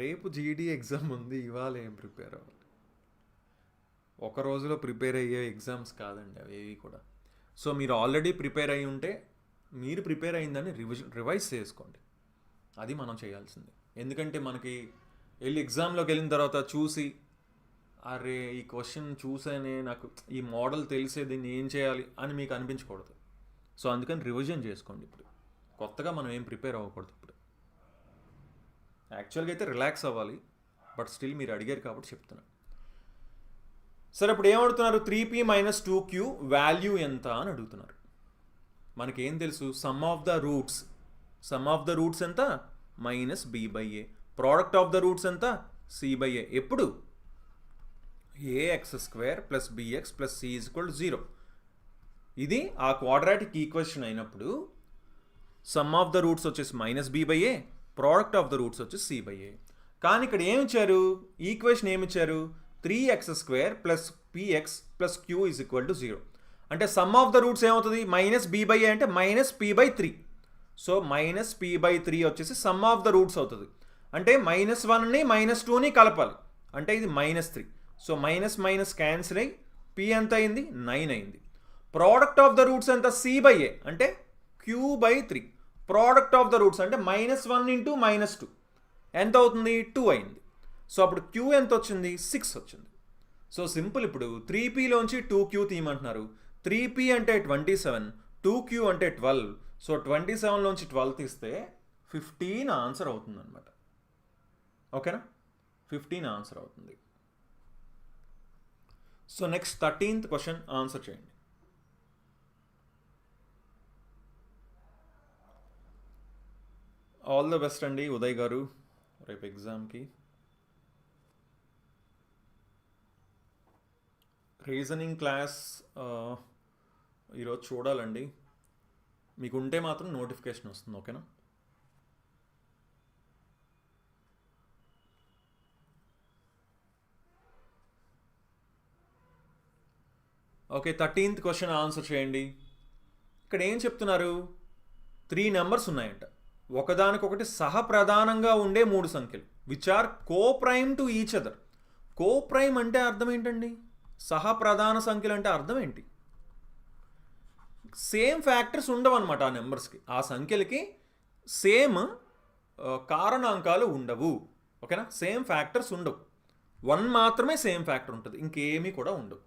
రేపు జీడీ ఎగ్జామ్ ఉంది, ఇవాళ ఏం ప్రిపేర్ అవ్వాలి? ఒక రోజులో ప్రిపేర్ అయ్యే ఎగ్జామ్స్ కాదండి అవి కూడా. సో మీరు ఆల్రెడీ ప్రిపేర్ అయ్యి ఉంటే మీరు ప్రిపేర్ అయిందని రివైజ్ చేసుకోండి, అది మనం చేయాల్సింది. ఎందుకంటే మనకి వెళ్ళి ఎగ్జామ్లోకి వెళ్ళిన తర్వాత చూసి అరే ఈ క్వశ్చన్ చూసానే, నాకు ఈ మోడల్ తెలిసే, దీన్ని ఏం చేయాలి అని మీకు అనిపించకూడదు. సో అందుకని రివిజన్ చేసుకోండి. ఇప్పుడు కొత్తగా మనం ఏం ప్రిపేర్ అవ్వకూడదు. ఇప్పుడు యాక్చువల్గా అయితే రిలాక్స్ అవ్వాలి, బట్ స్టిల్ మీరు అడిగారు కాబట్టి చెప్తున్నా. సరే ఇప్పుడు ఏమడుతున్నారు? 3p - 2q వాల్యూ ఎంత అని అడుగుతున్నారు. మనకేం తెలుసు? సమ్ ఆఫ్ ద రూట్స్ ఎంత? -b/a. Product of the roots ఎంత? c/a. ఎప్పుడు ax² plus bx plus c = 0. ఇది ఆ క్వాడ్రాటిక్ ఈక్వేషన్ అయినప్పుడు సమ్ ఆఫ్ ద రూట్స్ వచ్చేసి -b/a, product of the roots వచ్చేసి c/a. కానీ ఇక్కడ ఏమి ఇచ్చారు, ఈక్వేషన్ ఏమి ఇచ్చారు, 3x² plus px plus q = 0. అంటే సమ్ ఆఫ్ ద రూట్స్ ఏమవుతుంది, -b/a అంటే -p/3. సో -p/3 వచ్చేసి సమ్ ఆఫ్ ద రూట్స్ అవుతుంది. అంటే -1ని -2ని కలపాలి, అంటే ఇది -3. సో మైనస్ క్యాన్సిల్ అయ్యి p ఎంత అయింది, 9 అయింది. ప్రోడక్ట్ ఆఫ్ ద రూట్స్ ఎంత, c/a అంటే q/3. Product of the roots అంటే -1 × -2 ఎంత అవుతుంది, 2 అయింది. సో అప్పుడు q ఎంత వచ్చింది, 6 వచ్చింది. So simple. ఇప్పుడు 3pలోంచి 2q తీయమంటున్నారు. 3p అంటే 27, 2q అంటే 12. సో 27లోంచి 12 తీస్తే 15 ఆన్సర్ అవుతుంది అనమాట. ఓకేనా, 15 ఆన్సర్ అవుతుంది. So next 13th question answer చేయండి. ఆల్ ద బెస్ట్ అండి ఉదయ్ గారు రేపు ఎగ్జామ్కి. రీజనింగ్ క్లాస్ ఈరోజు చూడాలండి, మీకు ఉంటే మాత్రం నోటిఫికేషన్ వస్తుంది. ఓకేనా, ఓకే. 13th క్వశ్చన్ ఆన్సర్ చేయండి. ఇక్కడ ఏం చెప్తున్నారు, 3 నెంబర్స్ ఉన్నాయంట, ఒకదానికొకటి సహప్రధానంగా ఉండే 3 సంఖ్యలు, which are co prime to each other. Co prime అంటే అర్థం ఏంటండి, సహప్రధాన సంఖ్యలు అంటే అర్థం ఏంటి, సేమ్ ఫ్యాక్టర్స్ ఉండవు అనమాట ఆ నెంబర్స్కి, ఆ సంఖ్యలకి సేమ్ కారణాంకాలు ఉండవు. ఓకేనా, సేమ్ ఫ్యాక్టర్స్ ఉండవు, 1 మాత్రమే సేమ్ ఫ్యాక్టర్ ఉంటుంది, ఇంకేమీ కూడా ఉండవు.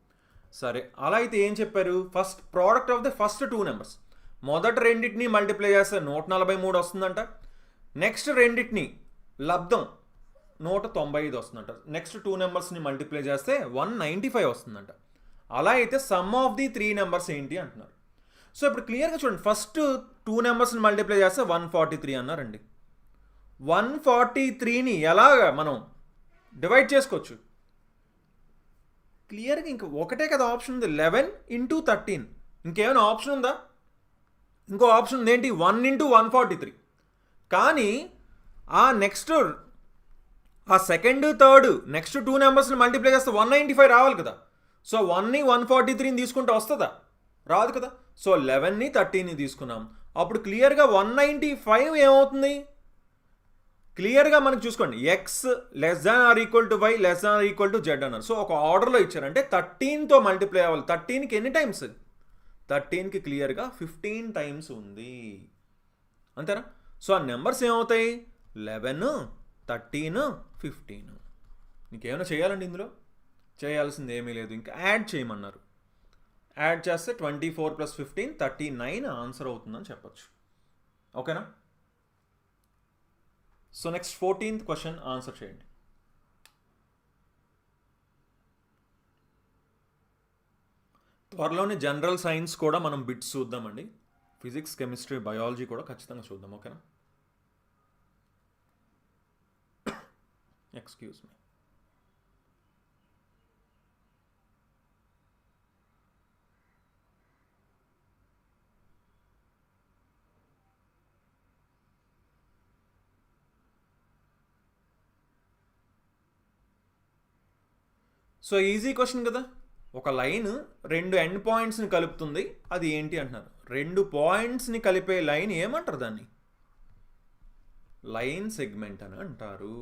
సరే, అలా అయితే ఏం చెప్పారు, first product of the first 2 numbers, మొదటి రెండింటిని మల్టిప్లై చేస్తే 143 వస్తుందంట. నెక్స్ట్ రెండింటిని లబ్ధం 195 వస్తుందంట. నెక్స్ట్ 2 నెంబర్స్ని మల్టిప్లై చేస్తే 195 వస్తుందంట. అలా అయితే సమ్ ఆఫ్ ది 3 నెంబర్స్ ఏంటి అంటున్నారు. సో ఇప్పుడు క్లియర్గా చూడండి, ఫస్ట్ 2 నెంబర్స్ని మల్టిప్లై చేస్తే 143 అన్నారండి. 143ని ఎలాగా మనం డివైడ్ చేసుకోవచ్చు, క్లియర్గా ఇంక ఒకటే కదా ఆప్షన్ ఉంది, 11 × 13. ఇంకేమైనా ఆప్షన్ ఉందా, ఇంకో ఆప్షన్ ఉంది ఏంటి, 1 × 143. కానీ ఆ నెక్స్ట్ ఆ సెకండ్ థర్డ్ నెక్స్ట్ 2 నెంబర్స్ని మల్టిప్లై చేస్తే 195 రావాలి కదా. సో 1ని 143ని తీసుకుంటే వస్తుందా, రాదు కదా. సో 11ని 13ని తీసుకున్నాం, అప్పుడు క్లియర్గా 195 ఏమవుతుంది, క్లియర్గా మనకు చూసుకోండి, x <= y <= z అన్నారు. సో ఒక ఆర్డర్లో ఇచ్చారంటే 13తో మల్టిప్లై అవ్వాలి. 13కి ఎన్ని టైమ్స్, 13కి క్లియర్గా 15 టైమ్స్ ఉంది, అంతేనా. సో ఆ నెంబర్స్ ఏమవుతాయి, 11, 13, 15. ఇంకేమైనా చేయాలండి ఇందులో, చేయాల్సింది ఏమీ లేదు, ఇంకా యాడ్ చేయమన్నారు. యాడ్ చేస్తే 24 + 15 39 ఆన్సర్ అవుతుందని చెప్పచ్చు. ఓకేనా. So next 14th question answer చేయండి. త్వరలోనే జనరల్ సైన్స్ కూడా మనం బిట్స్ చూద్దామండి, ఫిజిక్స్, కెమిస్ట్రీ, బయాలజీ కూడా ఖచ్చితంగా చూద్దాం. ఓకేనా, excuse me. So easy question కదా, ఒక లైన్ 2 ఎండ్ పాయింట్స్ని కలుపుతుంది, అది ఏంటి అంటున్నారు. 2 పాయింట్స్ని కలిపే లైన్ ఏమంటారు, దాన్ని లైన్ సెగ్మెంట్ అని అంటారు,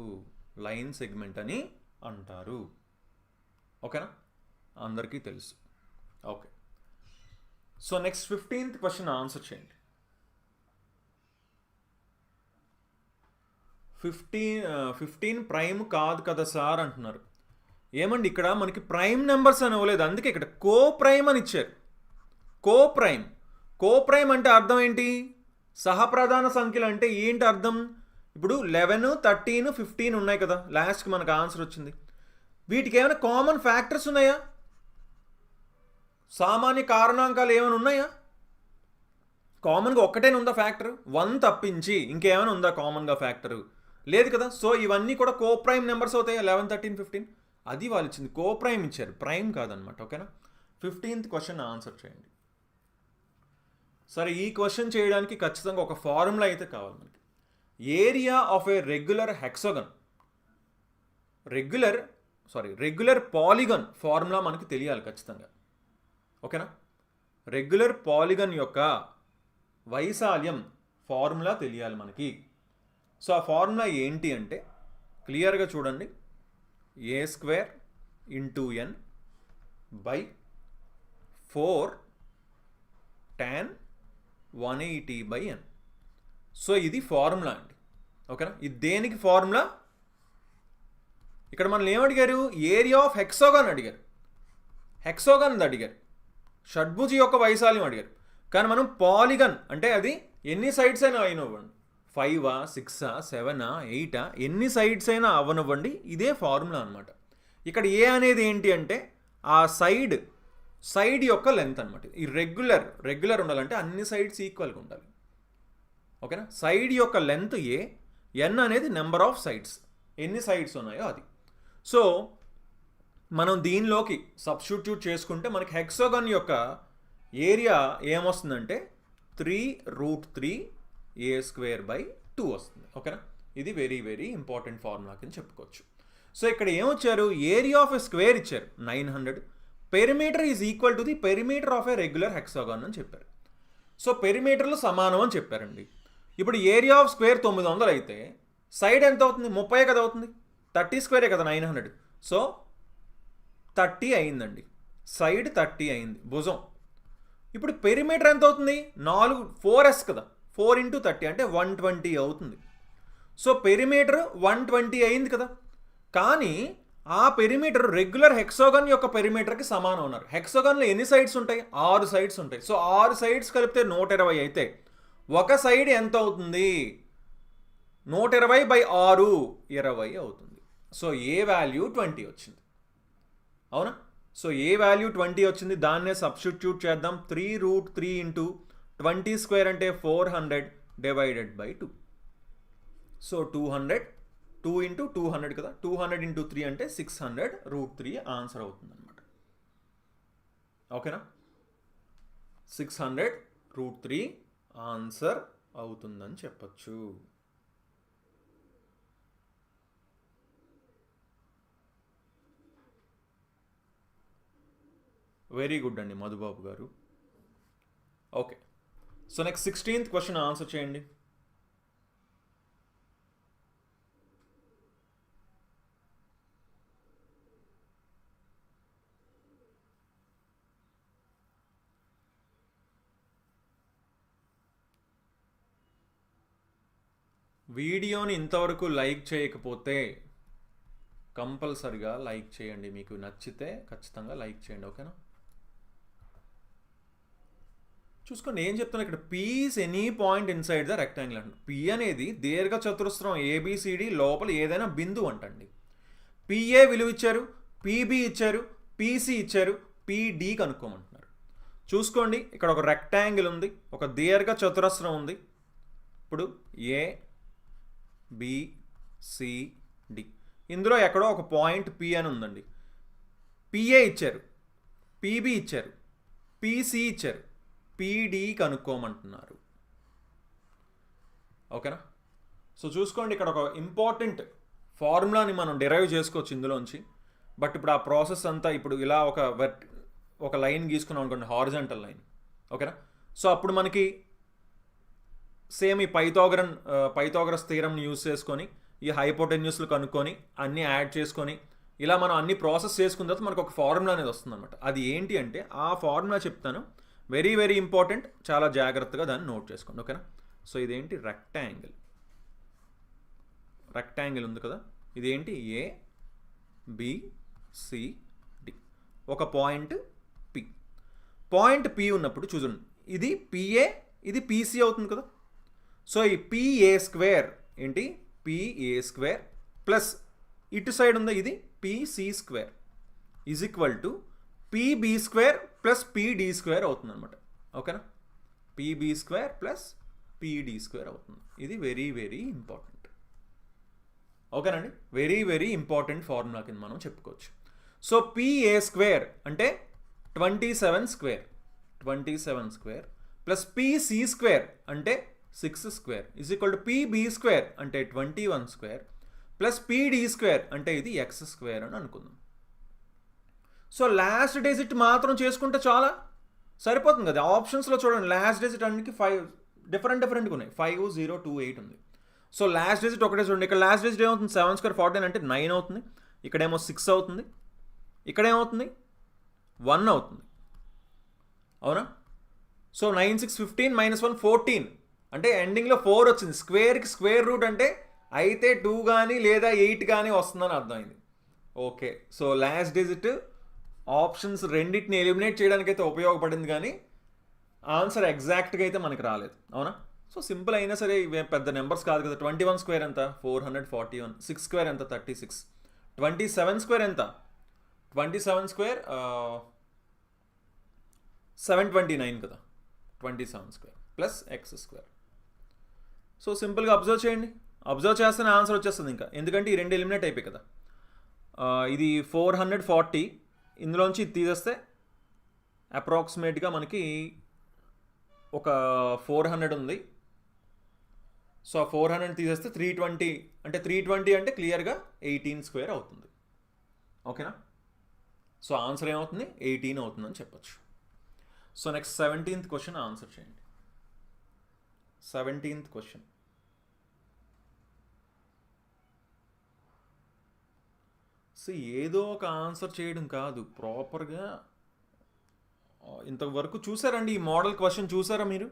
లైన్ సెగ్మెంట్ అని అంటారు. ఓకేనా, అందరికీ తెలుసు. Okay, so next 15th question answer చేయండి. 15 ప్రైమ్ కాదు కదా సార్ అంటున్నారు. ఏమండి, ఇక్కడ మనకి ప్రైమ్ నెంబర్స్ అని ఇవ్వలేదు, అందుకే ఇక్కడ కో ప్రైమ్ అని ఇచ్చారు. కో ప్రైమ్, కో ప్రైమ్ అంటే అర్థం ఏంటి, సహప్రధాన సంఖ్యలు అంటే ఏంటి అర్థం. ఇప్పుడు 11, 13, 15 ఉన్నాయి కదా, లాస్ట్కి మనకు ఆన్సర్ వచ్చింది. వీటికి ఏమైనా కామన్ ఫ్యాక్టర్స్ ఉన్నాయా, సామాన్య కారణాంకాలు ఏమైనా ఉన్నాయా, కామన్గా ఒక్కటేనా ఉందా ఫ్యాక్టర్, 1 తప్పించి ఇంకేమైనా ఉందా కామన్గా ఫ్యాక్టరు, లేదు కదా. సో ఇవన్నీ కూడా కో ప్రైమ్ నెంబర్స్ అవుతాయి. 11, 13, 15 అది వాళ్ళు ఇచ్చింది. కో ప్రైమ్ ఇచ్చారు, ప్రైమ్ కాదనమాట. ఓకేనా. 15th క్వశ్చన్ ఆన్సర్ చేయండి. సరే, ఈ క్వశ్చన్ చేయడానికి ఖచ్చితంగా ఒక ఫార్ములా అయితే కావాలి మనకి. Area of A regular hexagon, regular polygon formula మనకి తెలియాలి ఖచ్చితంగా. ఓకేనా. రెగ్యులర్ పాలిగన్ యొక్క వైశాల్యం ఫార్ములా తెలియాలి మనకి. సో ఆ ఫార్ములా ఏంటి అంటే క్లియర్గా చూడండి. a² × n by 4 tan 180/n. So ఇది ఫార్ములా అండి. ఓకేనా. ఇది దేనికి ఫార్ములా? ఇక్కడ మనల్ని ఏమడిగారు? ఏరియా ఆఫ్ హెక్సాగాన్ అడిగారు. హెక్సాగాన్ అడిగారు, షడ్భుజి యొక్క వైశాల్యం అడిగారు. కానీ మనం పాలిగన్ అంటే అది ఎన్ని సైడ్స్ అయినా అయినవ్వండి, 5, 6, 7, 8 ఎన్ని సైడ్స్ అయినా అవ్వనివ్వండి, ఇదే ఫార్ములా అనమాట. ఇక్కడ ఏ అనేది ఏంటి అంటే ఆ సైడ్ యొక్క లెంత్ అనమాట. ఈ రెగ్యులర్ ఉండాలంటే అన్ని సైడ్స్ ఈక్వల్గా ఉండాలి. ఓకేనా. సైడ్ యొక్క లెంత్ ఏ, ఎన్ అనేది నెంబర్ ఆఫ్ సైడ్స్, ఎన్ని సైడ్స్ ఉన్నాయో అది. సో మనం దీనిలోకి సబ్స్టిట్యూట్ చేసుకుంటే మనకి హెక్సాగాన్ యొక్క ఏరియా ఏమొస్తుందంటే 3√3a² వస్తుంది. ఓకేనా. ఇది వెరీ వెరీ ఇంపార్టెంట్ ఫార్ములా కింద చెప్పుకోవచ్చు. సో ఇక్కడ ఏమొచ్చారు? ఏరియా ఆఫ్ ఎ స్క్వేర్ ఇచ్చారు 900, perimeter is equal to the perimeter of a regular hexagon అని చెప్పారు. సో పెరిమీటర్లు సమానం అని చెప్పారండి. ఇప్పుడు ఏరియా ఆఫ్ స్క్వేర్ 900 అయితే సైడ్ ఎంత అవుతుంది? 30 కదా అవుతుంది. 30² కదా 900. సో 30 అయిందండి. సైడ్ 30 అయింది, భుజం. ఇప్పుడు పెరిమీటర్ ఎంత అవుతుంది? 4s కదా, 4 × 30 అంటే 120 అవుతుంది. సో పెరిమీటర్ 120 అయింది కదా. కానీ ఆ పెరిమీటర్ రెగ్యులర్ హెక్సాగాన్ యొక్క పెరిమీటర్కి సమానం ఉన్నారు. హెక్సాగాన్లో ఎన్ని సైడ్స్ ఉంటాయి? 6 సైడ్స్ ఉంటాయి. సో 6 సైడ్స్ కలిపితే 120 అయితే ఒక సైడ్ ఎంత అవుతుంది? 120/6 20 అవుతుంది. సో ఏ వాల్యూ 20 వచ్చింది. అవునా. సో ఏ వాల్యూ 20 వచ్చింది, దాన్నే సబ్స్టిట్యూట్ చేద్దాం. 3√3 × 20² అంటే 400/2. సో 200, 2 × 200 కదా, 200 × 3 అంటే 600√3 ఆన్సర్ అవుతుంది అనమాట. ఓకేనా. 600√3 ఆన్సర్ అవుతుందని చెప్పచ్చు. వెరీ గుడ్ అండి మధుబాబు గారు. Okay. So next 16th question answer చేయండి. వీడియోని ఇంతవరకు లైక్ చేయకపోతే కంపల్సరిగా లైక్ చేయండి. మీకు నచ్చితే ఖచ్చితంగా లైక్ చేయండి. ఓకేనా. చూసుకోండి ఏం చెప్తున్నా ఇక్కడ. P is any point inside the rectangle అంట. పి అనేది దీర్ఘ చతురస్రం ఏబిసిడి లోపల ఏదైనా బిందువు అంటండి. పిఏ విలువ ఇచ్చారు, పీబీ ఇచ్చారు, పీసీ ఇచ్చారు, పీడి కనుక్కోమంటున్నారు. చూసుకోండి ఇక్కడ ఒక రెక్టాంగిల్ ఉంది, ఒక దీర్ఘ చతురస్రం ఉంది. ఇప్పుడు ఏ బి సి డి, ఇందులో ఎక్కడో ఒక పాయింట్ పి అని ఉందండి. పిఏ ఇచ్చారు, పీబీ ఇచ్చారు, పీసీ ఇచ్చారు, పీడి కనుక్కోమంటున్నారు. ఓకేనా. సో చూసుకోండి ఇక్కడ ఒక ఇంపార్టెంట్ ఫార్ములాని మనం డిరైవ్ చేసుకోవచ్చు ఇందులోంచి. బట్ ఇప్పుడు ఆ ప్రాసెస్ అంతా ఇప్పుడు ఇలా ఒక లైన్ గీసుకున్నాం అనుకోండి, హారిజాంటల్ లైన్. ఓకేనా. సో అప్పుడు మనకి సేమ్ ఈ పైథాగరస్ థీరంని యూజ్ చేసుకొని ఈ హైపోటెన్యూస్లు కనుక్కొని అన్నీ యాడ్ చేసుకొని ఇలా మనం అన్ని ప్రాసెస్ చేసుకున్న తర్వాత మనకు ఒక ఫార్ములా అనేది వస్తుంది అనమాట. అది ఏంటి అంటే ఆ ఫార్ములా చెప్తాను. వెరీ వెరీ ఇంపార్టెంట్, చాలా జాగ్రత్తగా దాన్ని నోట్ చేసుకోండి. ఓకేనా. సో ఇదేంటి? రెక్టాంగిల్ ఉంది కదా, ఇదేంటి? ఏ బి సి డి, ఒక పాయింట్ పి. పాయింట్ పి ఉన్నప్పుడు చూడండి, ఇది పిఏ, ఇది పీసీ అవుతుంది కదా. సో ఈ PA² ఏంటి? PA² ప్లస్ ఇటు సైడ్ ఉందా ఇది PC² is equal to PB² plus PD² అవుతుంది అనమాట. ఓకేనా. PB² ప్లస్ PD² అవుతుంది. ఇది వెరీ వెరీ ఇంపార్టెంట్. ఓకేనండి, వెరీ వెరీ ఇంపార్టెంట్ ఫార్ములా కింద మనం చెప్పుకోవచ్చు. సో పిఏ స్క్వేర్ అంటే 27 square, 27 square plus PC square అంటే 6 square is equal to PB square అంటే 21 స్క్వేర్ ప్లస్ పిడి స్క్వేర్ అంటే ఇది ఎక్స్ స్క్వేర్ అని అనుకుందాం. సో లాస్ట్ డిజిట్ మాత్రం చేసుకుంటే చాలా సరిపోతుంది కదా. ఆప్షన్స్లో చూడండి, లాస్ట్ డిజిట్ అన్నికి 5 డిఫరెంట్గా ఉన్నాయి. 5, 0, 2, 8 ఉంది. సో లాస్ట్ డిజిట్ ఒకటే చూడండి. ఇక్కడ లాస్ట్ డిజిట్ ఏమవుతుంది, 7 స్క్వేర్ 14 అంటే 9 అవుతుంది. ఇక్కడేమో 6 అవుతుంది. ఇక్కడేమవుతుంది 1 అవుతుంది, అవునా. సో 9, 6, 15 - 1 14 అంటే ఎండింగ్లో 4 వచ్చింది. స్క్వేర్కి స్క్వేర్ రూట్ అంటే అయితే 2 కానీ లేదా 8 కానీ వస్తుందని అర్థమైంది. Okay, so last digit options రెండింటిని ఎలిమినేట్ చేయడానికి అయితే ఉపయోగపడింది, కానీ ఆన్సర్ ఎగ్జాక్ట్గా అయితే మనకి రాలేదు, అవునా. సో సింపుల్ అయినా సరే ఇవే పెద్ద నెంబర్స్ కాదు కదా. 21 స్క్వేర్ ఎంత 441, 6 స్క్వేర్ ఎంత 36, 27 స్క్వేర్ ఎంత 27 స్క్వేర్ 729 కదా. 27 square plus X square. So సింపుల్గా అబ్జర్వ్ చేయండి. అబ్జర్వ్ చేస్తేనే ఆన్సర్ వచ్చేస్తుంది ఇంకా, ఎందుకంటే ఈ రెండు ఎలిమినేట్ అయిపోయి కదా. ఇది 440, ఇందులోంచి ఇది తీసేస్తే అప్రాక్సిమేట్గా మనకి ఒక 400 ఉంది. సో ఆ 400 తీసేస్తే 320 అంటే 320 అంటే క్లియర్గా 18 స్క్వేర్ అవుతుంది, ఓకేనా. సో ఆన్సర్ ఏమవుతుంది 18 అవుతుందని చెప్పచ్చు. So next 17th question answer చేయండి. 17th క్వశ్చన్, సో ఏదో ఒక ఆన్సర్ చేయడం కాదు, ప్రాపర్గా ఇంతవరకు చూసారండి ఈ మోడల్ క్వశ్చన్ చూసారా మీరు?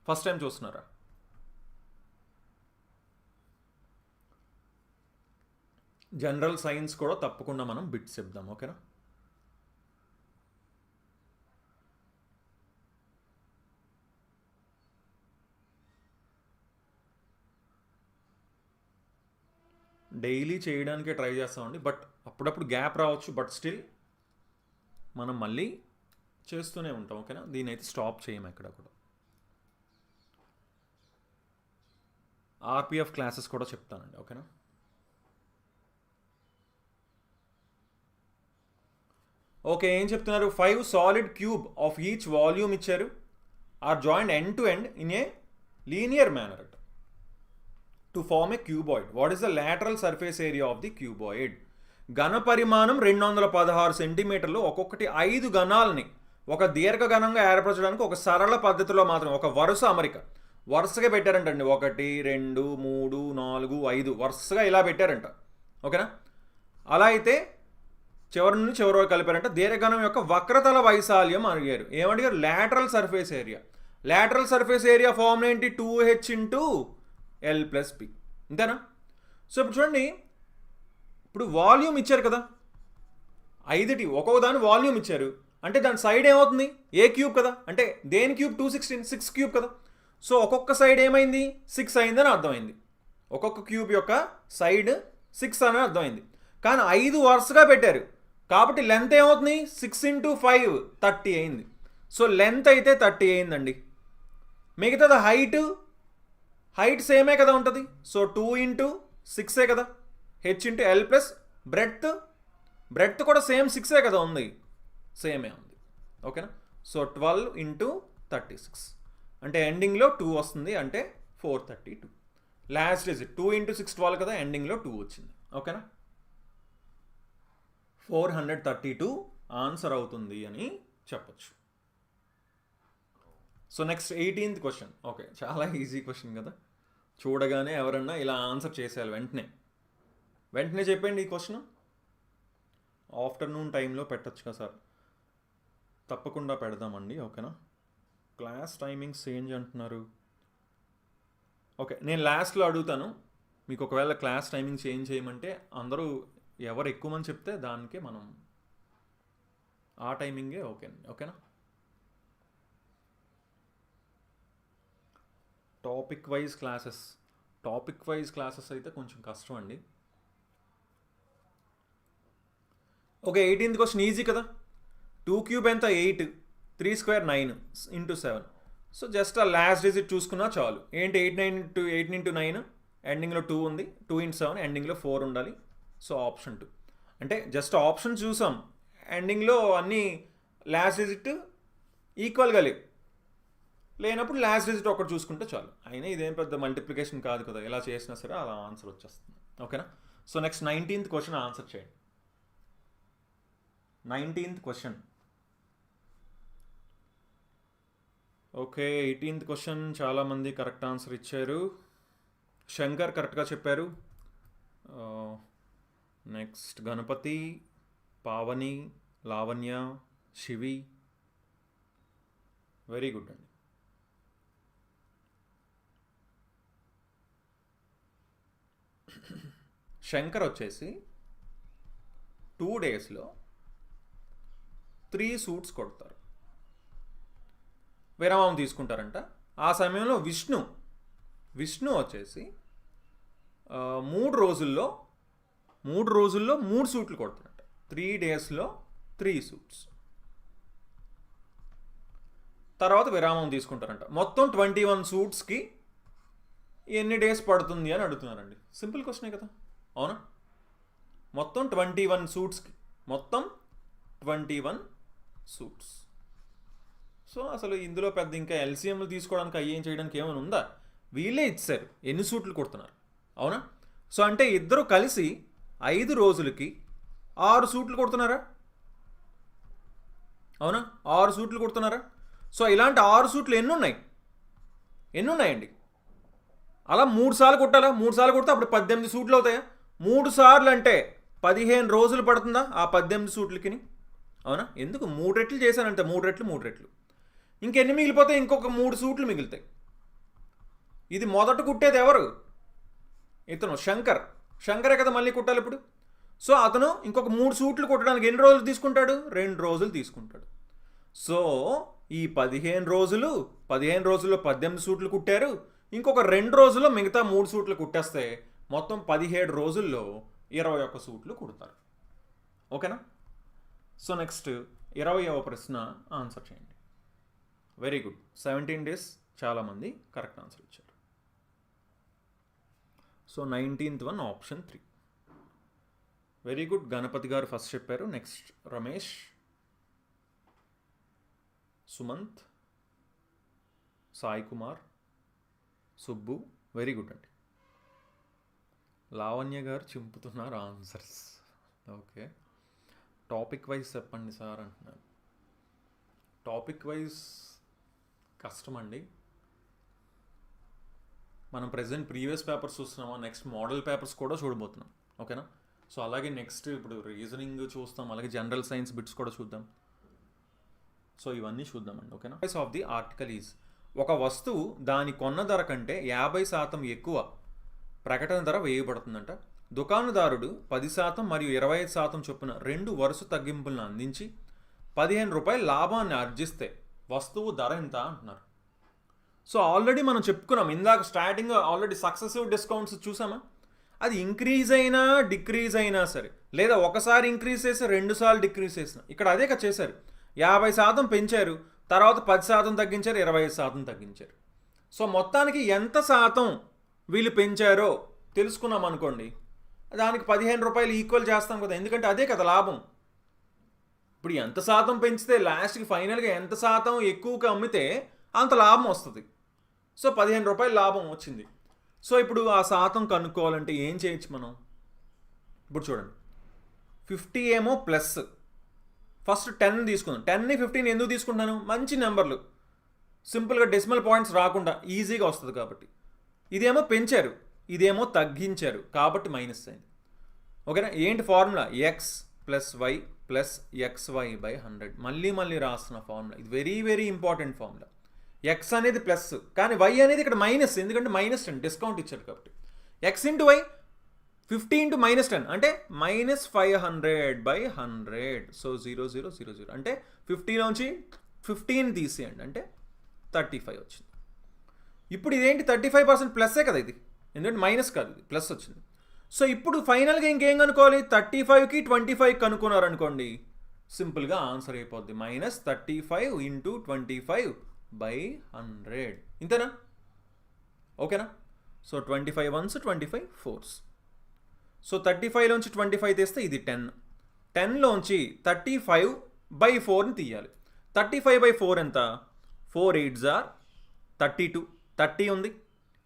ఫస్ట్ టైం చూస్తున్నారా? జనరల్ సైన్స్ కూడా తప్పకుండా మనం బిట్స్ చెప్దాం, ఓకేనా. డైలీ చేయడానికే ట్రై చేస్తామండి, బట్ అప్పుడప్పుడు గ్యాప్ రావచ్చు, బట్ స్టిల్ మనం మళ్ళీ చేస్తూనే ఉంటాం, ఓకేనా. దీని అయితే స్టాప్ చేయము ఎక్కడ కూడా. ఆర్పిఎఫ్ క్లాసెస్ కూడా చెప్తానండి, ఓకేనా. ఓకే, ఏం చెప్తున్నారు? 5 solid cube of each volume ఇచ్చారు, are joint end to end in a linear manner to form a cuboid. What is the lateral surface area of the cuboid? ఘన పరిమాణం 216 సెంటీమీటర్లు. ఒక్కొక్కటి 5 ఘనాలని ఒక దీర్ఘఘనంగా ఏర్పరచడానికి ఒక సరళ పద్ధతిలో మాత్రం ఒక వరుస అమరిక వరుసగా పెట్టారంటండి. 1, 2, 3, 4, 5 వరుసగా ఇలా పెట్టారంట, ఓకేనా. అలా అయితే చివరి నుండి చివరి వరకు కలిపారంట. దీర్ఘఘనం యొక్క వక్రతల వైశాల్యం అడిగారు. ఏమడిగారు? Lateral surface area. Lateral surface area formula ఏంటి? 2h × L + P, అంతేనా. సో ఇప్పుడు చూడండి, ఇప్పుడు వాల్యూమ్ ఇచ్చారు కదా, 5టి ఒక్కొక్క దాని వాల్యూమ్ ఇచ్చారు అంటే దాని సైడ్ ఏమవుతుంది? ఏ క్యూబ్ కదా, అంటే దేని క్యూబ్? 216, 6 క్యూబ్ కదా. సో ఒక్కొక్క సైడ్ ఏమైంది? 6 అయిందని అర్థమైంది. ఒక్కొక్క క్యూబ్ యొక్క సైడ్ 6 అని అర్థమైంది. కానీ 5 వరుసగా పెట్టారు కాబట్టి లెంత్ ఏమవుతుంది? 6 × 5 30 అయింది. సో లెంత్ అయితే 30 అయిందండి. మిగతాది హైట్ సేమే కదా ఉంటుంది. సో 2 × 6 కదా, h × L ప్లస్ బ్రెడ్త్ కూడా సేమ్ 6 కదా ఉంది, సేమే ఉంది, ఓకేనా. సో 12 × 36 అంటే ఎండింగ్లో 2 వస్తుంది, అంటే 432. లాస్ట్ ఇస్ 2 × 6 12 కదా, ఎండింగ్లో 2 వచ్చింది, ఓకేనా. 432 ఆన్సర్ అవుతుంది అని చెప్పచ్చు. So next 18th question. Okay, చాలా ఈజీ క్వశ్చన్ కదా, చూడగానే ఎవరన్నా ఇలా ఆన్సర్ చేసేయాలి వెంటనే చెప్పండి. ఈ క్వశ్చన్ ఆఫ్టర్నూన్ టైంలో పెట్టచ్చు కదా సార్? తప్పకుండా పెడదామండి, ఓకేనా. క్లాస్ టైమింగ్స్ చేంజ్ అంటున్నారు. ఓకే, నేను లాస్ట్లో అడుగుతాను మీకు, ఒకవేళ క్లాస్ టైమింగ్ చేంజ్ చేయమంటే అందరూ ఎవరు ఎక్కువ మంది చెప్తే దానికే మనం ఆ టైమింగే ఓకేనా. టాపిక్ వైజ్ క్లాసెస్ అయితే కొంచెం కష్టం అండి. ఓకే, 18th క్వశ్చన్ ఈజీ కదా. 2 క్యూబ్ ఎంత? 8, 3 స్క్వేర్ 9 × 7. సో జస్ట్ ఆ లాస్ట్ డిజిట్ చూసుకున్నా చాలు. ఏంటి 8 × 9 ఎండింగ్లో 2 ఉంది, 2 into 7 ఎండింగ్లో 4 ఉండాలి. So option 2. అంటే జస్ట్ ఆప్షన్ చూసాం, ఎండింగ్లో అన్నీ లాస్ట్ డిజిట్ ఈక్వల్గా లేనప్పుడు లాస్ట్ డిజిట్ ఒకటి చూసుకుంటే చాలు. అయినా ఇదేం పెద్ద మల్టిప్లికేషన్ కాదు కదా, ఎలా చేసినా సరే అలా ఆన్సర్ వచ్చేస్తుంది. ఓకేనా? So next 19th question answer చేయండి. 19th question. Okay, 18th question చాలామంది కరెక్ట్ ఆన్సర్ ఇచ్చారు. శంకర్ కరెక్ట్గా చెప్పారు. Next Ganapathi, Pavani, Lavanya, Shivi, very good అండి. శంకర్ వచ్చేసి 2 daysలో 3 suits కొడతారు, విరామం తీసుకుంటారంట. ఆ సమయంలో విష్ణు వచ్చేసి 3 రోజుల్లో 3 suits కొడతారంట. 3 daysలో 3 suits, తర్వాత విరామం తీసుకుంటారంట. మొత్తం 21 suitsకి ఎన్ని డేస్ పడుతుంది అని అడుగుతున్నారండి. సింపుల్ క్వశ్చనే కదా, అవునా? మొత్తం 21 suitsకి మొత్తం 21 suits. సో అసలు ఇందులో పెద్ద ఇంకా ఎల్సిఎంలు తీసుకోవడానికి అయ్యేం చేయడానికి ఏమైనా ఉందా? వీళ్ళే ఇచ్చారు ఎన్ని సూట్లు కొడుతున్నారు, అవునా? సో అంటే ఇద్దరు కలిసి 5 రోజులకి 6 suits కొడుతున్నారా, అవునా? 6 suits కొడుతున్నారా? సో ఇలాంటి 6 suits ఎన్ని ఉన్నాయండి? అలా 3 సార్లు కొట్టాలా? 3 సార్లు కొడితే అప్పుడు 18 suits అవుతాయా? 3 సార్లు అంటే 15 రోజులు పడుతుందా ఆ 18 suitsకి? అవునా? ఎందుకు 3 రెట్లు చేశానంటే 3 రెట్లు ఇంకెన్ని మిగిలిపోతాయి? ఇంకొక 3 suits మిగులుతాయి. ఇది మొదట కుట్టేది ఎవరు? ఇతను శంకరే కదా మళ్ళీ కుట్టాలి ఇప్పుడు. సో అతను ఇంకొక 3 suits కొట్టడానికి ఎన్ని రోజులు తీసుకుంటాడు? 2 రోజులు తీసుకుంటాడు. సో ఈ 15 రోజుల్లో 18 suits కుట్టారు, ఇంకొక 2 రోజుల్లో మిగతా 3 suits కుట్టేస్తే మొత్తం 17 రోజుల్లో 21 suits కుడతారు. ఓకేనా? సో నెక్స్ట్ 20వ ప్రశ్న ఆన్సర్ చేయండి. వెరీ గుడ్, 17 days చాలామంది కరెక్ట్ ఆన్సర్ ఇచ్చారు. So 19th one option 3. Very good, Ganapathi గారు ఫస్ట్ చెప్పారు. Next Ramesh, Sumanth, Sai Kumar, Subbu, very good అండి. లావణ్య గారు చింపుతున్నారు ఆన్సర్స్. ఓకే, టాపిక్ వైజ్ చెప్పండి సార్ అంటున్నారు. టాపిక్ వైజ్ కష్టం అండి. మనం ప్రెజెంట్ ప్రీవియస్ పేపర్స్ చూస్తున్నామా, నెక్స్ట్ మోడల్ పేపర్స్ కూడా చూడబోతున్నాం. ఓకేనా? సో అలాగే నెక్స్ట్ ఇప్పుడు రీజనింగ్ చూస్తాం, అలాగే జనరల్ సైన్స్ బిట్స్ కూడా చూద్దాం. సో ఇవన్నీ చూద్దామండి. ఓకేనా? Price of the article is, ఒక వస్తువు దాని కొన్న ధర కంటే 50% ఎక్కువ ప్రకటన ధర వేయబడుతుందంట. దుకాణదారుడు 10% మరియు 25% చొప్పున 2 వరుస తగ్గింపులను అందించి 15 రూపాయల లాభాన్ని ఆర్జిస్తే వస్తువు ధర ఎంత అంటున్నారు. సో ఆల్రెడీ మనం చెప్పుకున్నాం ఇందాక స్టార్టింగ్, ఆల్రెడీ సక్సెసివ్ డిస్కౌంట్స్ చూసామా? అది ఇంక్రీజ్ అయినా డిక్రీజ్ అయినా సరే, లేదా ఒకసారి ఇంక్రీజ్ చేసి 2 సార్లు డిక్రీజ్ చేసిన, ఇక్కడ అదే కదా చేశారు. 50% పెంచారు, తర్వాత 10% తగ్గించారు, 25% తగ్గించారు. సో మొత్తానికి ఎంత శాతం వీళ్ళు పెంచారో తెలుసుకున్నాం అనుకోండి, దానికి 15 రూపాయలు ఈక్వల్ చేస్తాం కదా, ఎందుకంటే అదే కదా లాభం. ఇప్పుడు ఎంత శాతం పెంచితే లాస్ట్కి ఫైనల్గా ఎంత శాతం ఎక్కువగా అమ్మితే అంత లాభం వస్తుంది. సో 15 రూపాయలు లాభం వచ్చింది. సో ఇప్పుడు ఆ శాతం కనుక్కోవాలంటే ఏం చేయొచ్చు మనం? ఇప్పుడు చూడండి, 50 ఏమో ప్లస్, ఫస్ట్ 10 తీసుకుందాం. 10ని 15 ఎందుకు తీసుకుంటాను? మంచి నెంబర్లు, సింపుల్గా డెసిమల్ పాయింట్స్ రాకుండా ఈజీగా వస్తుంది కాబట్టి. ఇదేమో పెంచారు, ఇదేమో తగ్గించారు కాబట్టి మైనస్ అయింది. ఓకేనా? ఏంటి formula? X plus why plus XY by 100. మళ్ళీ రాస్తున్న ఫార్ములా ఇది, very very important formula. X అనేది ప్లస్, కానీ వై అనేది ఇక్కడ మైనస్, ఎందుకంటే -10 డిస్కౌంట్ ఇచ్చారు కాబట్టి. ఎక్స్ ఇంటూ వై 50 ఇంటూ -10 అంటే -500 బై 100. సో 0 0 0 0 అంటే 50లోంచి 15 తీసేయండి అంటే 35 వచ్చింది. ఇప్పుడు ఇదేంటి 35% ప్లస్సే కదా ఇది, ఎందుకంటే మైనస్ కాదు, ఇది ప్లస్ వచ్చింది. సో ఇప్పుడు ఫైనల్గా ఇంకేం కనుక్కోవాలి? 35కి 25 కనుక్కున్నారనుకోండి, సింపుల్గా ఆన్సర్ అయిపోద్ది -35 ఇంటూ 25 బై 100. ఇంతేనా? ఓకేనా? So 25 once 25 force. సో 35లోంచి 25 తీస్తే ఇది 10. 10లోంచి 35/4ని తీయాలి. 35/4 ఎంత? 4 8s are 32. 30 ఉంది,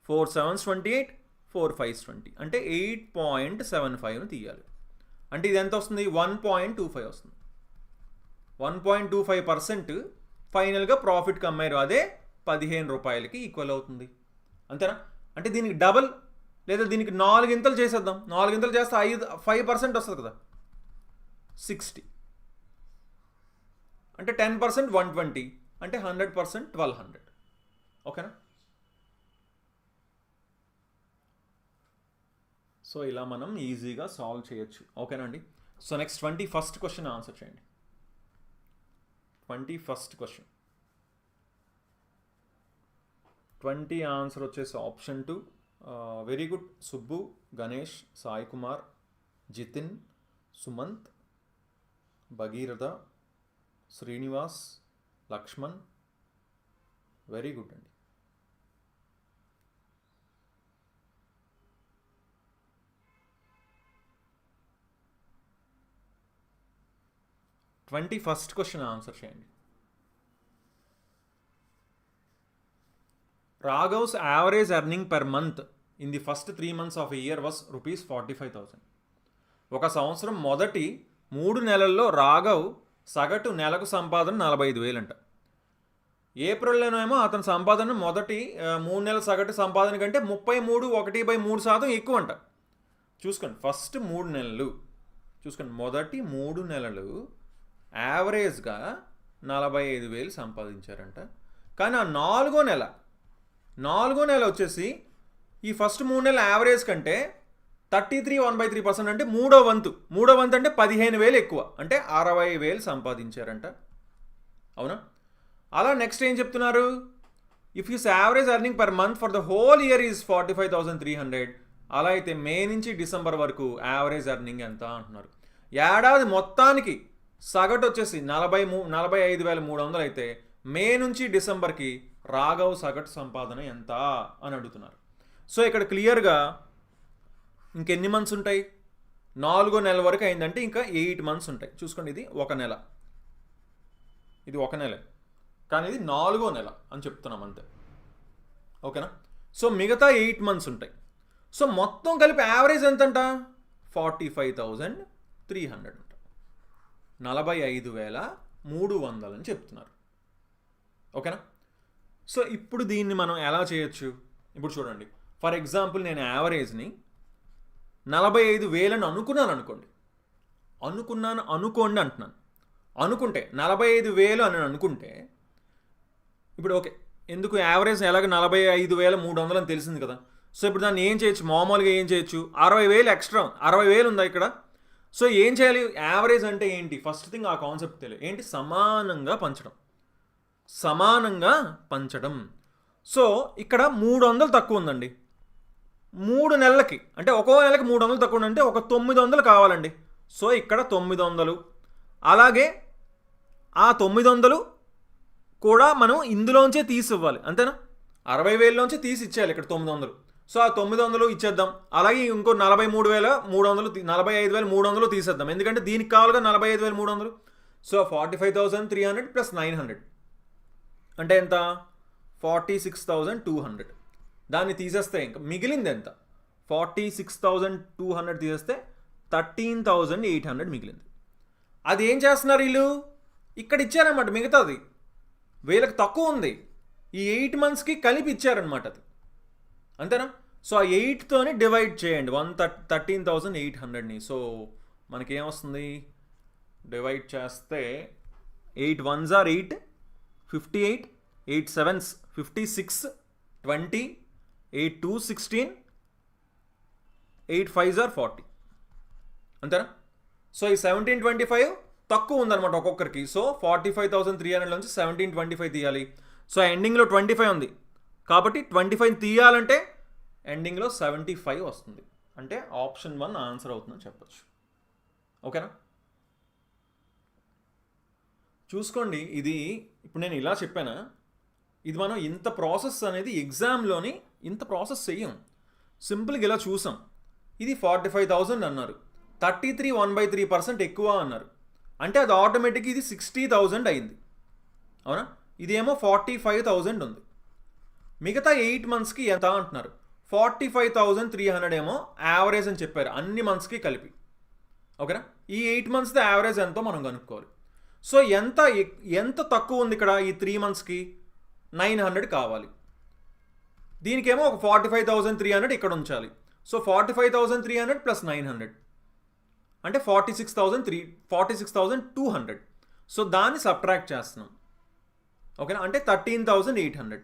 4 7s 28, 4 5s 20, అంటే 8.75ని తీయాలి. అంటే ఇది ఎంత వస్తుంది? 1.25 వస్తుంది. 1.25% ఫైనల్గా ప్రాఫిట్కి అమ్మారు. అదే 15 రూపాయలకి ఈక్వల్ అవుతుంది. అంతేనా? అంటే దీనికి డబల్ లేదా దీనికి 4 ఇంతలు చేసేద్దాం. 4 ఇంతలు చేస్తే 5% వస్తుంది కదా, 60. అంటే 10% 120, అంటే 100% 1200. ఓకేనా? సో ఇలా మనం ఈజీగా సాల్వ్ చేయొచ్చు. ఓకేనా అండి? So next 21st question answer చేయండి. 21st క్వశ్చన్ 20 ఆన్సర్ వచ్చేసి option 2. Very good. Subbu, Ganesh, Sai Kumar, Jitin, Sumanth, Bhagiratha, Srinivas, Lakshman. Very good అండి. ఫస్ట్ క్వశ్చన్ ఆన్సర్ చేయండి. Raghav's average earning per month in the first 3 months of a year was rupees 45,000. ఒక సంవత్సరం మొదటి 3 నెలల్లో రాఘవ్ సగటు నెలకు సంపాదన 45,000 అంట. ఏప్రిల్లోనేమో అతని సంపాదన మొదటి 3 నెలల సగటు సంపాదన కంటే 33.1/3% ఎక్కువ అంట. చూసుకోండి, ఫస్ట్ 3 నెలలు చూసుకోండి, మొదటి 3 నెలలు యావరేజ్గా 45,000 సంపాదించారంట. కానీ ఆ నాలుగో నెల వచ్చేసి ఈ ఫస్ట్ 3 నెలల యావరేజ్ కంటే 33.1/3%, అంటే మూడో వంతు అంటే 15,000 ఎక్కువ, అంటే 60,000 సంపాదించారంట. అవునా? అలా నెక్స్ట్ ఏం చెప్తున్నారు? If his average earning per month for the whole year is 45,300, అలా అయితే మే నుంచి డిసెంబర్ వరకు యావరేజ్ ఎర్నింగ్ ఎంత అంటున్నారు. ఏడాది మొత్తానికి సగటు వచ్చేసి 45,300 అయితే మే నుంచి డిసెంబర్కి రాఘవ్ సగటు సంపాదన ఎంత అని అడుగుతున్నారు. సో ఇక్కడ క్లియర్గా ఇంకెన్ని మంత్స్ ఉంటాయి? 4వ నెల వరకు అయిందంటే ఇంకా 8 మంత్స్ ఉంటాయి. చూసుకోండి, ఇది ఒక నెల, ఇది ఒక నెల, కానీ ఇది 4వ నెల అని చెప్తున్నాం అంతే. ఓకేనా? సో మిగతా 8 మంత్స్ ఉంటాయి. సో మొత్తం కలిపి యావరేజ్ ఎంతంట? 45,300 అంట. 45,300 అని చెప్తున్నారు. ఓకేనా? సో ఇప్పుడు దీన్ని మనం ఎలా చేయొచ్చు? ఇప్పుడు చూడండి, ఫర్ ఎగ్జాంపుల్ నేను యావరేజ్ని 45,000 అనుకోండి అంటున్నాను. అనుకుంటే 45,000 అని అనుకుంటే ఇప్పుడు ఓకే, ఎందుకు యావరేజ్ ఎలాగ 45,300 అని తెలిసింది కదా. సో ఇప్పుడు దాన్ని ఏం చేయొచ్చు? మామూలుగా ఏం చేయొచ్చు? 60,000 ఎక్స్ట్రా, 60,000 ఉందా ఇక్కడ. సో ఏం చేయాలి? యావరేజ్ అంటే ఏంటి? ఫస్ట్ థింగ్ ఆ కాన్సెప్ట్ తెలియదు. ఏంటి? సమానంగా పంచడం. సో ఇక్కడ 300 తక్కువ ఉందండి 3 నెలలకి, అంటే ఒక్కో నెలకి 300 తక్కువ ఉందంటే ఒక 900 కావాలండి. సో ఇక్కడ 900, అలాగే ఆ 900 కూడా మనం ఇందులోంచే తీసి ఇవ్వాలి. అంతేనా? 60,000లోంచి తీసి ఇచ్చేయాలి ఇక్కడ 900. సో ఆ 900 ఇచ్చేద్దాం. అలాగే ఇంకో 45,300 తీసేద్దాం, ఎందుకంటే దీనికి కావాలిగా 45,300. సో 45,300 ప్లస్ 900 అంటే ఎంత? 46,200. దాన్ని తీసేస్తే ఇంకా మిగిలింది ఎంత? 46,200 తీసేస్తే 13,800 మిగిలింది. అది ఏం చేస్తున్నారు వీళ్ళు? ఇక్కడ ఇచ్చారన్నమాట మిగతాది, వీళ్ళకి తక్కువ ఉంది, ఈ 8 మంత్స్కి కలిపి ఇచ్చారనమాట అది. అంతేనా? సో ఆ 8తోని డివైడ్ చేయండి 13,800ని. సో మనకేమొస్తుంది? డివైడ్ చేస్తే 8 1s are 8, 58, 8 7s 56, 20, 8 2s 16, 8 5s are 40. అంతేనా? సో ఈ 1725 తక్కువ ఉందన్నమాట ఒక్కొక్కరికి. సో 45,300 నుంచి 1725 తీయాలి. సో ఎండింగ్లో 25 ఉంది కాబట్టి 25 తీయాలంటే ఎండింగ్లో 75 వస్తుంది. అంటే ఆప్షన్ 1 ఆన్సర్ అవుతుందని చెప్పచ్చు. ఓకేనా? చూసుకోండి, ఇది ఇప్పుడు నేను ఇలా చెప్పానా, ఇది మనం ఇంత ప్రాసెస్ అనేది ఎగ్జామ్లోని ఇంత ప్రాసెస్ చెయ్యం. సింపుల్గా ఇలా చూసాం. ఇది 45,000 అన్నారు, 33 1/3% ఎక్కువ అన్నారు. అంటే అది ఆటోమేటిక్గా ఇది 60,000 అయింది, అవునా? ఇదేమో 45,000 ఉంది. మిగతా 8 మంత్స్కి ఎంత అంటున్నారు? 45,300 ఏమో యావరేజ్ అని చెప్పారు అన్ని మంత్స్కి కలిపి, ఓకేనా? ఈ 8 మంత్స్ది యావరేజ్ ఎంతో మనం కనుక్కోవాలి. సో ఎంత తక్కువ ఉంది ఇక్కడ? ఈ 3 మంత్స్కి 900 కావాలి. దీనికేమో ఒక 45,300 ఇక్కడ ఉంచాలి. సో 45,300 ప్లస్ 900 అంటే 46,200. సో దాన్ని సబ్ట్రాక్ట్ చేస్తున్నాం, ఓకేనా? అంటే 13,800.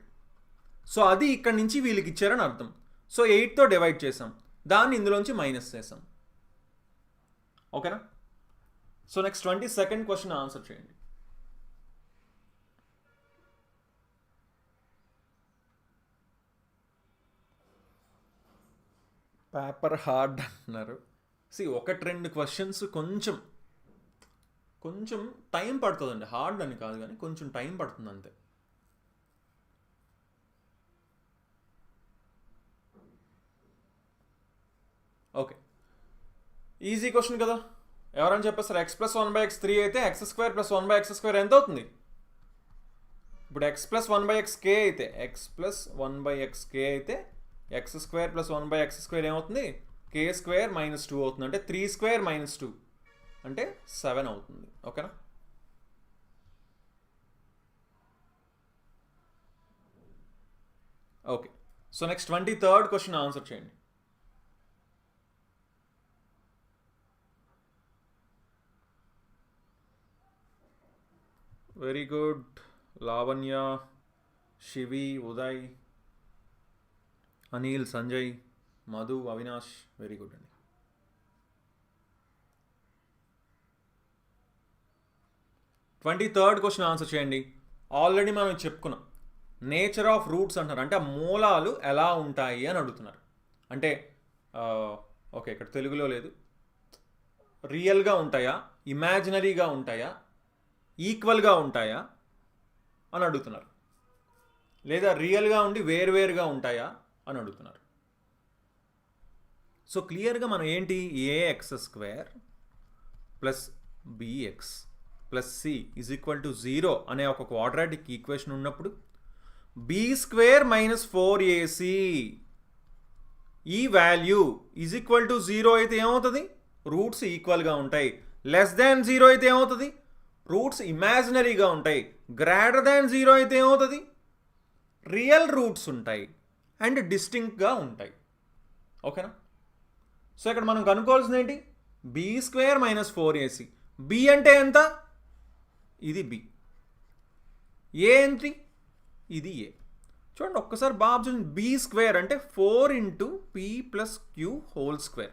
సో అది ఇక్కడ నుంచి వీళ్ళకి ఇచ్చారని అర్థం. సో 8తో డివైడ్ చేసాం, దాన్ని ఇందులోంచి మైనస్ చేసాం, ఓకేనా? So next 22nd question answer చేయండి. పేపర్ హార్డ్ అంటున్నారు. ఒకటి రెండు క్వశ్చన్స్ కొంచెం టైం పడుతుందండి. హార్డ్ అని కాదు కానీ కొంచెం టైం పడుతుంది అంతే. ఓకే, ఈజీ క్వశ్చన్ కదా. ఎవరని చెప్పేస్తారు? x + 1/x 3 అయితే x² + 1/x² ఎంత అవుతుంది? ఇప్పుడు x + 1/xk అయితే x + 1/xk అయితే x² + 1/x² ఏమవుతుంది? k² - 2 అవుతుంది. అంటే 3² - 2 అంటే 7 అవుతుంది, ఓకేనా? Okay, so next 23rd question answer చేయండి. Very good. Lavanya, Shivi, Uday, Anil, Sanjay, Madhu, Avinash, very good అండి. 23rd క్వశ్చన్ ఆన్సర్ చేయండి. ఆల్రెడీ మనం చెప్పుకున్నాం, నేచర్ ఆఫ్ రూట్స్ అంటున్నారు. అంటే మూలాలు ఎలా ఉంటాయి అని అడుగుతున్నారు. అంటే ఓకే, ఇక్కడ తెలుగులో లేదు. రియల్గా ఉంటాయా, ఇమాజినరీగా ఉంటాయా, ఈక్వల్గా ఉంటాయా అని అడుగుతున్నారు, లేదా రియల్గా ఉండి వేరువేరుగా ఉంటాయా అని అడుగుతున్నారు. సో క్లియర్గా మనం ఏంటి, ax² plus bx plus c is equal to 0 అనే ఒక క్వాడ్రాటిక్ ఈక్వేషన్ ఉన్నప్పుడు b² - 4ac ఈ వాల్యూ ఈజ్ ఈక్వల్ టు 0 అయితే ఏమవుతుంది? రూట్స్ ఈక్వల్గా ఉంటాయి. లెస్ దాన్ 0 అయితే ఏమవుతుంది? రూట్స్ ఇమాజినరీగా ఉంటాయి. గ్రేటర్ దాన్ 0 అయితే ఏమవుతుంది? రియల్ రూట్స్ ఉంటాయి అండ్ డిస్టింక్ట్గా ఉంటాయి, ఓకేనా? సో ఇక్కడ మనం కనుక్కోవాల్సింది ఏంటి? b² - 4ac. b అంటే ఎంత? ఇది b. ఏ ఏంటి? ఇది a. చూడండి ఒక్కసారి బాబు చూడండి, b² అంటే 4 × p + q²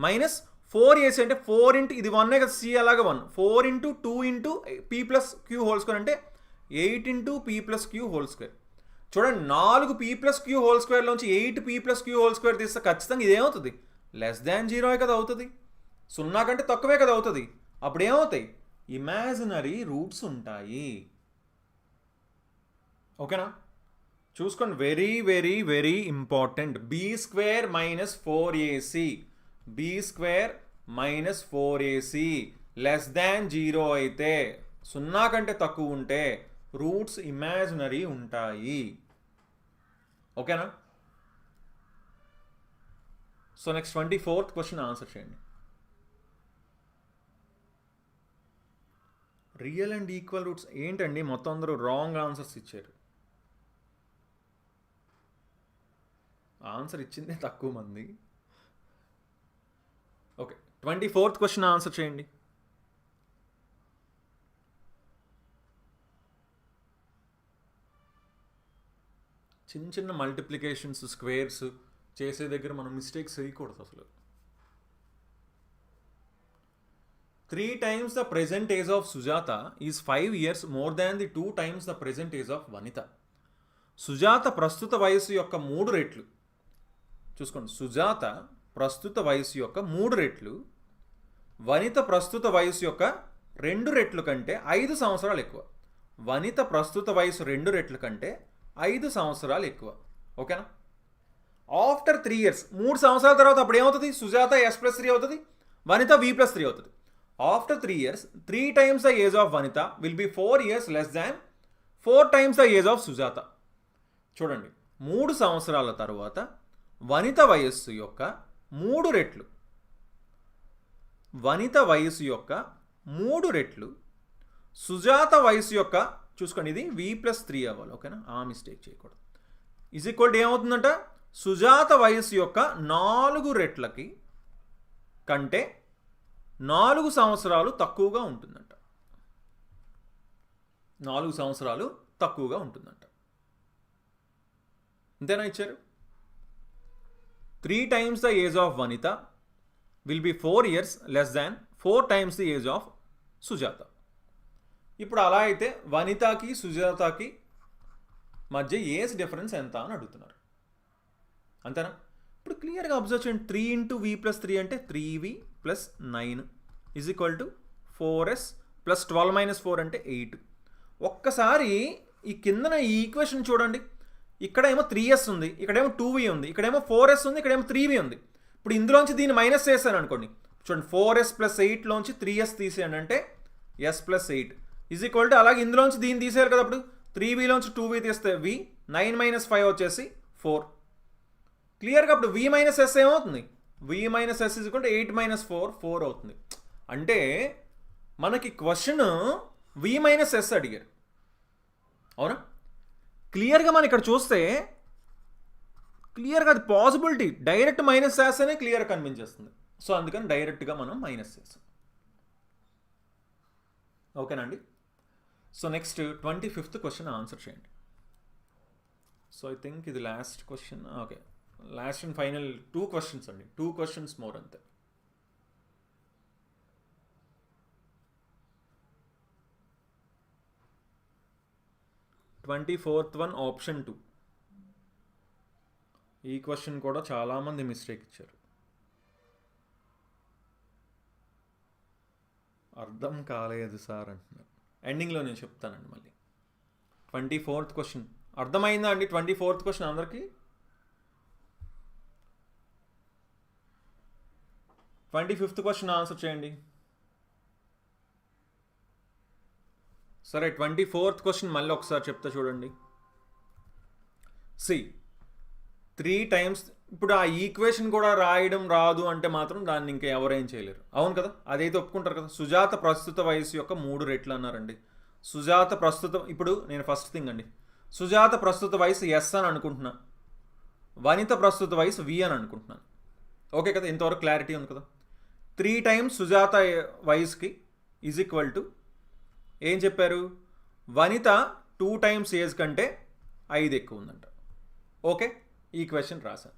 మైనస్ 4ac అంటే 4 × ఇది 1 కదా, c అలాగా 1, 4 × 2 × p + q² అంటే 8 × p + q². చూడండి 4 p + q² లోంచి 8 p + q² తీస్తే ఖచ్చితంగా ఇదేమవుతుంది? లెస్ దాన్ 0 కదా అవుతుంది. 0 కంటే తక్కువే కదా అవుతుంది. అప్పుడు ఏమవుతాయి? ఇమాజినరీ రూట్స్ ఉంటాయి, ఓకేనా? చూసుకోండి, very very very important. b² - 4ac b² - 4ac less than 0 అయితే, 0 కంటే తక్కువ ఉంటే రూట్స్ ఇమాజినరీ ఉంటాయి, ఓకేనా? So next 24th question answer చేయండి. రియల్ అండ్ ఈక్వల్ రూట్స్ ఏంటండి? మొత్తం అందరూ రాంగ్ ఆన్సర్స్ ఇచ్చారు. ఆన్సర్ ఇచ్చిందే తక్కువ మంది. ఓకే, 24th క్వశ్చన్ ఆన్సర్ చేయండి. చిన్న చిన్న మల్టిప్లికేషన్స్, స్క్వేర్స్ చేసే దగ్గర మనం మిస్టేక్స్ చేయకూడదు అసలు. 3 times the present age of Sujata is 5 years more than the 2 times the present age of Vanita. Sujatha ప్రస్తుత వయసు యొక్క 3 రెట్లు. చూసుకోండి, సుజాత ప్రస్తుత వయసు యొక్క 3 రెట్లు వనిత ప్రస్తుత వయసు యొక్క 2 రెట్లు కంటే 5 సంవత్సరాలు ఎక్కువ. వనిత ప్రస్తుత వయసు 2 రెట్ల కంటే 5 సంవత్సరాలు ఎక్కువ, ఓకేనా? ఆఫ్టర్ 3 years 3 సంవత్సరాల తర్వాత అప్పుడు ఏమవుతుంది? సుజాత S+3 అవుతుంది, వనిత V+3 అవుతుంది. After 3 years 3 times the age of Vanitha will be 4 years less than 4 times the age of Sujatha. చూడండి, 3 సంవత్సరాల తర్వాత వనిత వయస్సు యొక్క 3 రెట్లు, వనిత వయస్సు యొక్క 3 రెట్లు సుజాత వయస్సు యొక్క, చూసుకోండి ఇది V+3 అవ్వాలి, ఓకేనా, ఆ మిస్టేక్ చేయకూడదు. ఈజ్ ఈక్వల్ టు ఏమవుతుందంట? సుజాత వయస్సు యొక్క 4 రెట్లకి కంటే 4 సంవత్సరాలు తక్కువగా ఉంటుందంట. 4 సంవత్సరాలు తక్కువగా ఉంటుందంట. అంతేనా ఇచ్చారు? 3 times the age of Vanitha will be 4 years less than 4 times the age of Sujatha. ఇప్పుడు అలా అయితే వనితకి సుజాతకి మధ్య ఏజ్ డిఫరెన్స్ ఎంత అని అడుగుతున్నారు. అంతేనా? ఇప్పుడు క్లియర్గా అబ్జర్వ్ చేయండి. 3 into V+3 అంటే 3V + 9 is equal to 4S + 12 - 4 అంటే 8. ఒక్కసారి ఈ కిందన ఈ ఈక్వేషన్ చూడండి. ఇక్కడేమో 3S ఉంది, ఇక్కడేమో 2V ఉంది, ఇక్కడేమో 4S ఉంది, ఇక్కడేమో 3V ఉంది. ఇప్పుడు ఇందులోంచి దీన్ని మైనస్ చేశాను అనుకోండి. చూడండి, 4S + 8లోంచి 3S తీసేయండి అంటే S + 8 ఈజ్ ఈక్వల్ టు, అలాగే ఇందులోంచి దీన్ని తీసేయాలి కదా. అప్పుడు 3Vలోంచి 2V తీస్తే V, 9 - 5 వచ్చేసి 4. క్లియర్గా అప్పుడు V - S ఏమవుతుంది? V - S is equal to 8 - 4 4 అవుతుంది. అంటే మనకి క్వశ్చన్ V - S అడిగారు, అవునా? క్లియర్గా మనం ఇక్కడ చూస్తే క్లియర్గా అది పాసిబిలిటీ, డైరెక్ట్ మైనస్ చేస్తేనే క్లియర్గా కనిపించేస్తుంది. సో అందుకని డైరెక్ట్గా మనం మైనస్ చేస్తాం. ఓకేనండి. So next 25th question answer చేయండి. సో ఐ థింక్ ఇది last question. Okay, last and final 2 questions అండి. 2 questions మోర్ అంతే. Twenty-fourth one option 2. ఈ క్వశ్చన్ కూడా చాలామంది మిస్టేక్ ఇచ్చారు. అర్థం కాలేదు సార్ అంటున్నారు. ఎండింగ్లో నేను చెప్తానండి మళ్ళీ. 24th క్వశ్చన్ అర్థమైందా అండి? 24th క్వశ్చన్ అందరికీ? 25th క్వశ్చన్ ఆన్సర్ చేయండి. సరే, 24th క్వశ్చన్ మళ్ళీ ఒకసారి చెప్తా చూడండి. సి 3 times, ఇప్పుడు ఆ ఈక్వేషన్ కూడా రాయడం రాదు అంటే మాత్రం దాన్ని ఇంకా ఎవరేం చేయలేరు, అవును కదా? అదైతే ఒప్పుకుంటారు కదా. సుజాత ప్రస్తుత వయసు యొక్క 3 రెట్లు అన్నారండి. సుజాత ప్రస్తుతం, ఇప్పుడు నేను ఫస్ట్ థింగ్ అండి, సుజాత ప్రస్తుత వయసు S అని అనుకుంటున్నా, వనిత ప్రస్తుత వయసు V అని అనుకుంటున్నాను. ఓకే కదా? ఇంతవరకు క్లారిటీ ఉంది కదా? 3 times సుజాత వయసుకి ఈజ్ ఈక్వల్ టు ఏం చెప్పారు? వనిత 2 times ఏజ్ కంటే 5 ఎక్కువ ఉందంట. ఓకే, ఈ క్వశ్చన్ రాశాను.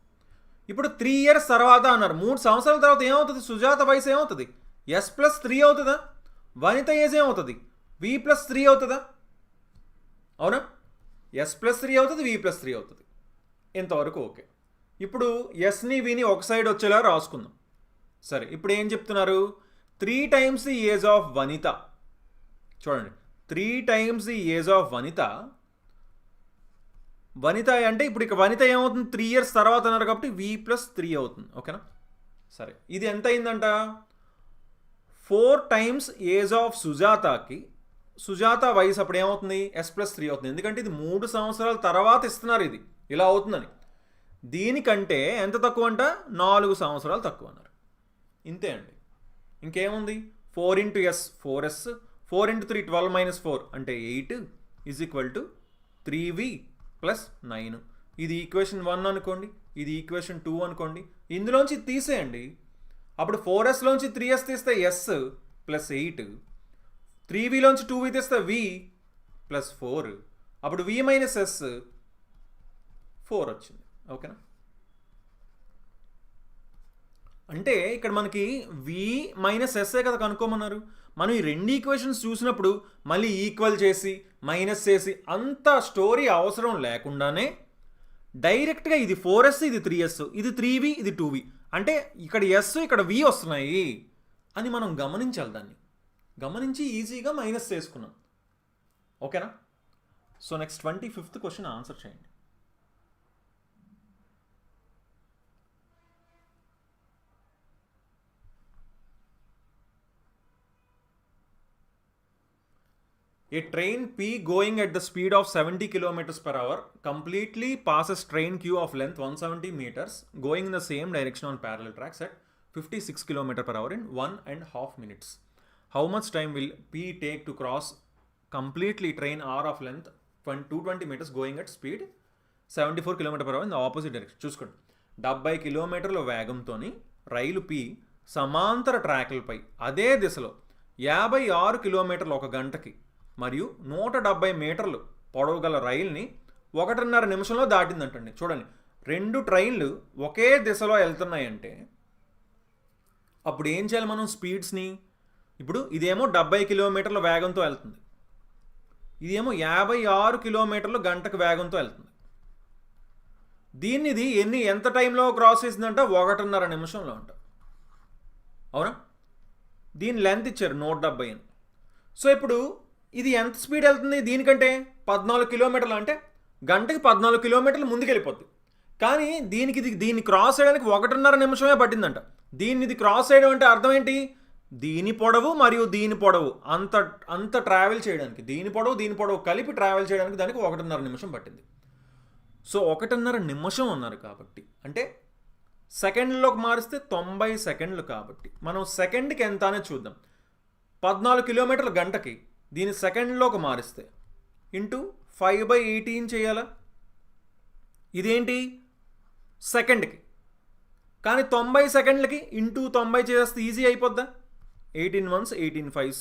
ఇప్పుడు 3 years తర్వాత అన్నారు, 3 సంవత్సరాల తర్వాత ఏమవుతుంది? సుజాత వయసు ఏమవుతుంది? S+3 అవుతుందా? వనిత ఏజ్ ఏమవుతుంది? V+3 అవుతుందా? అవునా? S+3 అవుతుంది, V+3 అవుతుంది. ఇంతవరకు ఓకే. ఇప్పుడు ఎస్ని విని ఒక సైడ్ వచ్చేలా రాసుకుందాం. సరే, ఇప్పుడు ఏం చెప్తున్నారు? 3 times ది ఏజ్ ఆఫ్ వనిత. చూడండి, 3 times ది ఏజ్ ఆఫ్ వనిత. వనిత అంటే ఇప్పుడు ఇక వనిత ఏమవుతుంది? 3 years తర్వాత అన్నారు కాబట్టి V+3 అవుతుంది. ఓకేనా? సరే, ఇది ఎంత అయిందంట? 4 times ఏజ్ ఆఫ్ సుజాతకి, సుజాత వయసు అప్పుడు ఏమవుతుంది? S+3 అవుతుంది. ఎందుకంటే ఇది 3 సంవత్సరాల తర్వాత ఇస్తున్నారు, ఇది ఇలా అవుతుందని. దీనికంటే ఎంత తక్కువ అంట? 4 సంవత్సరాలు తక్కువ అన్నారు. ఇంతే అండి, ఇంకేముంది? 4 into S 4S, 4 into 3 12 - 4 అంటే 8 ఈజ్ ఈక్వల్ టు 3V + 9. ఇది ఈక్వేషన్ 1 అనుకోండి, ఇది ఈక్వేషన్ 2 అనుకోండి. ఇందులోంచి తీసేయండి. అప్పుడు 4Sలోంచి 3S తీస్తే S + 8, 3Vలోంచి 2V తీస్తే V + 4, అప్పుడు V - S 4 వచ్చింది. ఓకేనా? అంటే ఇక్కడ మనకి V - S కదా కనుక్కోమన్నారు. మనం ఈ 2 ఈక్వేషన్స్ చూసినప్పుడు మళ్ళీ ఈక్వల్ చేసి మైనస్ చేసి అంత స్టోరీ అవసరం లేకుండానే డైరెక్ట్గా ఇది 4S, ఇది 3S, ఇది 3V, ఇది 2V అంటే ఇక్కడ S ఇక్కడ V వస్తున్నాయి అని మనం గమనించాలి. దాన్ని గమనించి ఈజీగా మైనస్ చేసుకున్నాం. ఓకేనా? So next 25th question answer చేయండి. A train P going at the speed of 70 kilometers per hour completely passes train Q of length 170 meters going in the same direction on parallel tracks at 56 km per hour in 1.5 minutes. How much time will P take to cross completely train R of length 220 meters going at speed 74 km per hour in the opposite direction? చూసుకోండి, 70 కిలోమీటర్ల వేగంతోని రైలు P సమాంతర ట్రాక్లపై అదే దిశలో 56 కిలోమీటర్లు ఒక గంటకి మరియు 170 మీటర్లు పొడవు గల రైల్ని 1.5 నిమిషంలో దాటిందంటండి. చూడండి, 2 ట్రైన్లు ఒకే దిశలో వెళ్తున్నాయంటే అప్పుడు ఏం చేయాలి మనం స్పీడ్స్ని? ఇప్పుడు ఇదేమో 70 కిలోమీటర్ల వేగంతో వెళ్తుంది, ఇదేమో 56 కిలోమీటర్లు గంటకు వేగంతో వెళ్తుంది. దీనిది ఎంత టైంలో క్రాస్ చేసిందంట? 1.5 నిమిషంలో అంట. అవునా? దీని లెంత్ ఇచ్చారు 170 అని. సో ఇప్పుడు ఇది ఎంత స్పీడ్ వెళ్తుంది? దీనికంటే 14 కిలోమీటర్లు, అంటే గంటకి 14 కిలోమీటర్లు ముందుకెళ్ళిపోద్ది. కానీ దీన్ని క్రాస్ చేయడానికి 1.5 నిమిషమే పట్టిందంట. ఇది క్రాస్ చేయడం అంటే అర్థం ఏంటి? దీని పొడవు మరియు దీని పొడవు అంత ట్రావెల్ చేయడానికి, దీని పొడవు కలిపి ట్రావెల్ చేయడానికి దానికి 1.5 నిమిషం పట్టింది. సో 1.5 నిమిషం అన్నారు కాబట్టి, అంటే సెకండ్లోకి మారిస్తే 90 సెకండ్లు కాబట్టి మనం సెకండ్కి ఎంత అనేది చూద్దాం. 14 కిలోమీటర్ల గంటకి దీని సెకండ్లోకి మారిస్తే ఇంటూ 5/18 చేయాలా? ఇదేంటి సెకండ్కి, కానీ 90 సెకండ్లకి ఇంటూ 90 చేస్తే ఈజీ అయిపోద్దా? 18 1s 18 5s.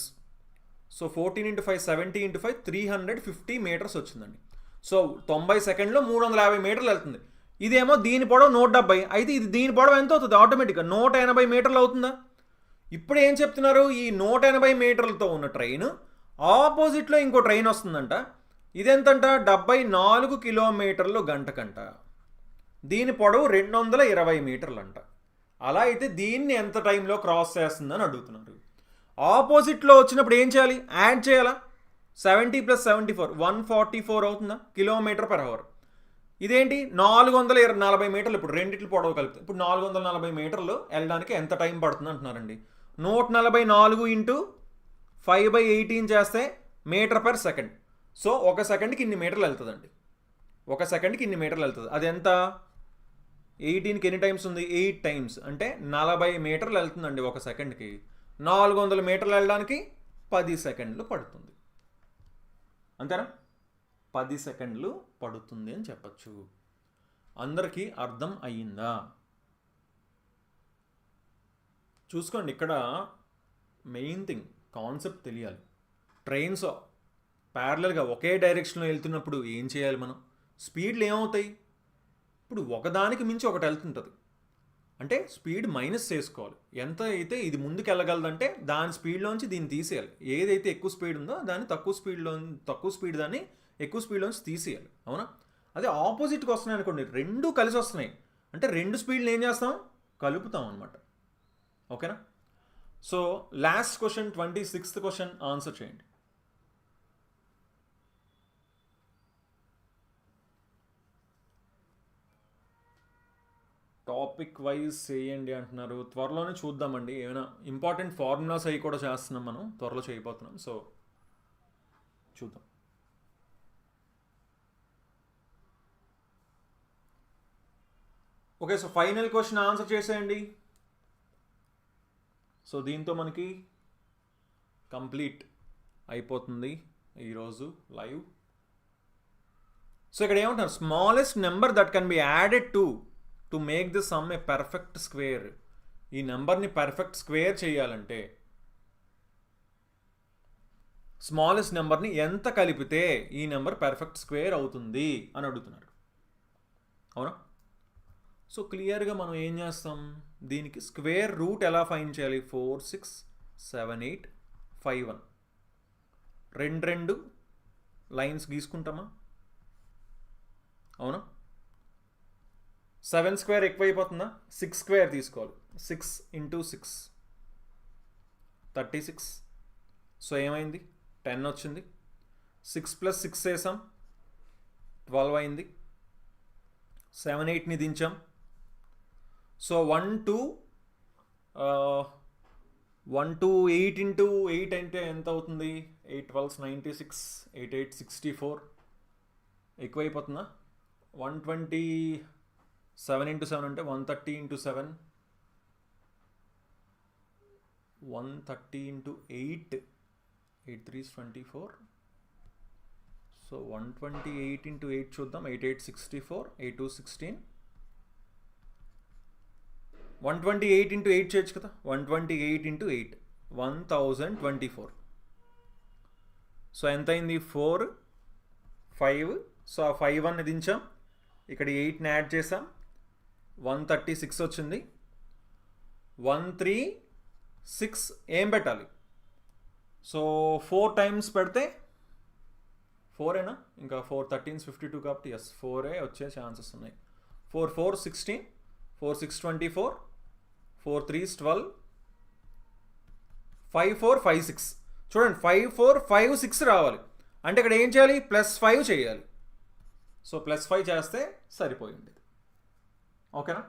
సో 14 × 5 70 × 5 350 మీటర్స్ వచ్చిందండి. సో 90 సెకండ్లో 350 మీటర్లు వెళ్తుంది. ఇదేమో దీని పొడవు 170, అయితే ఇది దీని పొడవు ఎంత అవుతుంది? ఆటోమేటిక్గా 180 మీటర్లు అవుతుందా? ఇప్పుడు ఏం చెప్తున్నారు? ఈ 180 మీటర్లతో ఉన్న ట్రైన్ ఆపోజిట్లో ఇంకో ట్రైన్ వస్తుందంట. ఇదెంతంట? 74 కిలోమీటర్లు గంటకంట. దీని పొడవు 220 మీటర్లు అంట. అలా అయితే దీన్ని ఎంత టైంలో క్రాస్ చేస్తుందని అడుగుతున్నారు. ఆపోజిట్లో వచ్చినప్పుడు ఏం చేయాలి? యాడ్ చేయాలా? 70 + 74 144 అవుతుందా కిలోమీటర్ పర్ అవర్. ఇదేంటి 440 మీటర్లు. ఇప్పుడు రెండిట్లు పొడవు కలుపుతుంది. ఇప్పుడు 440 మీటర్లు వెళ్ళడానికి ఎంత టైం పడుతుంది అంటున్నారండి. 144 × 5/18 చేస్తే మీటర్ పర్ సెకండ్. సో ఒక సెకండ్కి ఇన్ని మీటర్లు వెళ్తుందండి. ఒక సెకండ్కి ఇన్ని మీటర్లు వెళ్తుంది. అది ఎంత? 18కి ఎన్ని టైమ్స్ ఉంది? 8 టైమ్స్, అంటే 40 మీటర్లు వెళ్తుందండి ఒక సెకండ్కి. 400 మీటర్లు వెళ్ళడానికి 10 సెకండ్లు పడుతుంది. అంతేనా? 10 సెకండ్లు పడుతుంది అని చెప్పచ్చు. అందరికీ అర్థం అయ్యిందా? చూసుకోండి, ఇక్కడ మెయిన్ థింగ్ కాన్సెప్ట్ తెలియాలి. ట్రైన్స్ ప్యారలల్గా ఒకే డైరెక్షన్లో వెళ్తున్నప్పుడు ఏం చేయాలి మనం? స్పీడ్లు ఏమవుతాయి? ఇప్పుడు ఒకదానికి మించి ఒకటి వెళ్తుంటుంది, అంటే స్పీడ్ మైనస్ చేసుకోవాలి. ఎంత అయితే ఇది ముందుకు వెళ్ళగలదంటే దాని స్పీడ్లోంచి దీన్ని తీసేయాలి. ఏదైతే ఎక్కువ స్పీడ్ ఉందో దాన్ని తక్కువ స్పీడ్ దాన్ని ఎక్కువ స్పీడ్లోంచి తీసేయాలి. అవునా? అదే ఆపోజిట్కి వస్తున్నాయి అనుకోండి, రెండు కలిసి వస్తున్నాయి అంటే రెండు స్పీడ్లు ఏం చేస్తాం? కలుపుతాం అనమాట. ఓకేనా? So last question 26th question answer చేయండి. టాపిక్ వైజ్ చేయండి అంటున్నారు. త్వరలోనే చూద్దామండి. ఏమైనా ఇంపార్టెంట్ ఫార్ములాస్ అవి కూడా చేస్తున్నాం, మనం త్వరలో చేయబోతున్నాం. సో చూద్దాం. Okay, so final question answer చేసేయండి. సో దీంతో మనకి కంప్లీట్ అయిపోతుంది ఈరోజు లైవ్. సో ఇక్కడ ఏమంటారు? Smallest number that can be added to make the some a perfect square. ఈ నెంబర్ని పర్ఫెక్ట్ స్క్వేర్ చేయాలంటే స్మాలెస్ట్ నెంబర్ని ఎంత కలిపితే ఈ నెంబర్ పర్ఫెక్ట్ స్క్వేర్ అవుతుంది అని అడుగుతున్నారు. అవునా? సో క్లియర్గా మనం ఏం చేస్తాం? దీనికి స్క్వేర్ రూట్ ఎలా ఫైండ్ చేయాలి? 4 6 7 8 5 1 రెండు లైన్స్ గీసుకుంటామా? అవునా? 7 స్క్వేర్ ఎక్కువైపోతుందా? 6 స్క్వేర్ తీసుకోవాలి. 6 × 6 36. సో ఏమైంది? 10 వచ్చింది. 6 + 6 వేసాం, 12 అయింది. 7 8ని దించాం. సో 1 2 8 × 8 అంటే ఎంత అవుతుంది? 8 12 96, 8 8 64. ఎక్కువైపోతుందా? 127 into 7 అంటే 130 into 7, 130 into 8, 8 3 is 24. So 128 into 8 చూద్దాం. 8 8 64, 8 2 16. 128 into 8 చేయొచ్చు కదా. 128 into 8 1024. సో ఎంత అయింది? 4 5. సో ఆ 5 1 దించాం, ఇక్కడ 8ని యాడ్ చేసాం, 136 వచ్చింది. 136 ఏం పెట్టాలి? సో 4 times పెడితే 4ఏనా? ఇంకా 4 13 52 కాబట్టి ఎస్ 4 వచ్చే ఛాన్సెస్ ఉన్నాయి. 4 4 16, 4 6 24, 4 3 is 12, 5 4 5 6. చూడండి 5 4 5 6 రావాలి అంటే ఇక్కడ ఏం చేయాలి? +5 చేయాలి. సో +5 చేస్తే సరిపోయింది. ఓకేనా?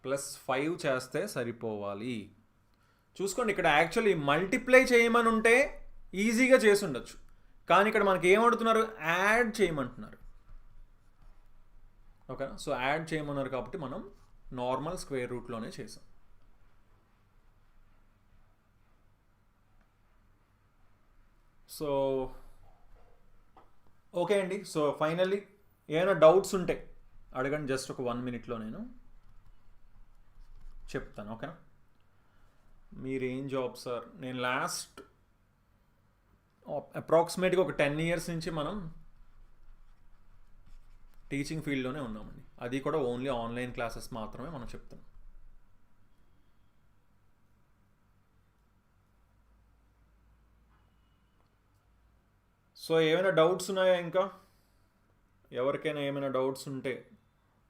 +5 చేస్తే సరిపోవాలి. చూసుకోండి, ఇక్కడ యాక్చువల్లీ మల్టిప్లై చేయమని ఉంటే ఈజీగా చేసి ఉండొచ్చు, కానీ ఇక్కడ మనకి ఏమడుతున్నారు? యాడ్ చేయమంటున్నారు. ఓకేనా? సో యాడ్ చేయమన్నారు కాబట్టి మనం నార్మల్ స్క్వేర్ రూట్లోనే చేసాం. సో ఓకే అండి. సో ఫైనల్లీ ఏమైనా డౌట్స్ ఉంటే అడగండి, జస్ట్ ఒక 1 minute నేను చెప్తాను. ఓకేనా? మీరేం జాబ్ సార్? నేను లాస్ట్ అప్రాక్సిమేట్గా ఒక 10 years నుంచి మనం టీచింగ్ ఫీల్డ్లోనే ఉన్నామండి. అది కూడా ఓన్లీ ఆన్లైన్ క్లాసెస్ మాత్రమే మనం చెప్తాం. సో ఏమైనా డౌట్స్ ఉన్నాయా? ఇంకా ఎవరికైనా ఏమైనా డౌట్స్ ఉంటే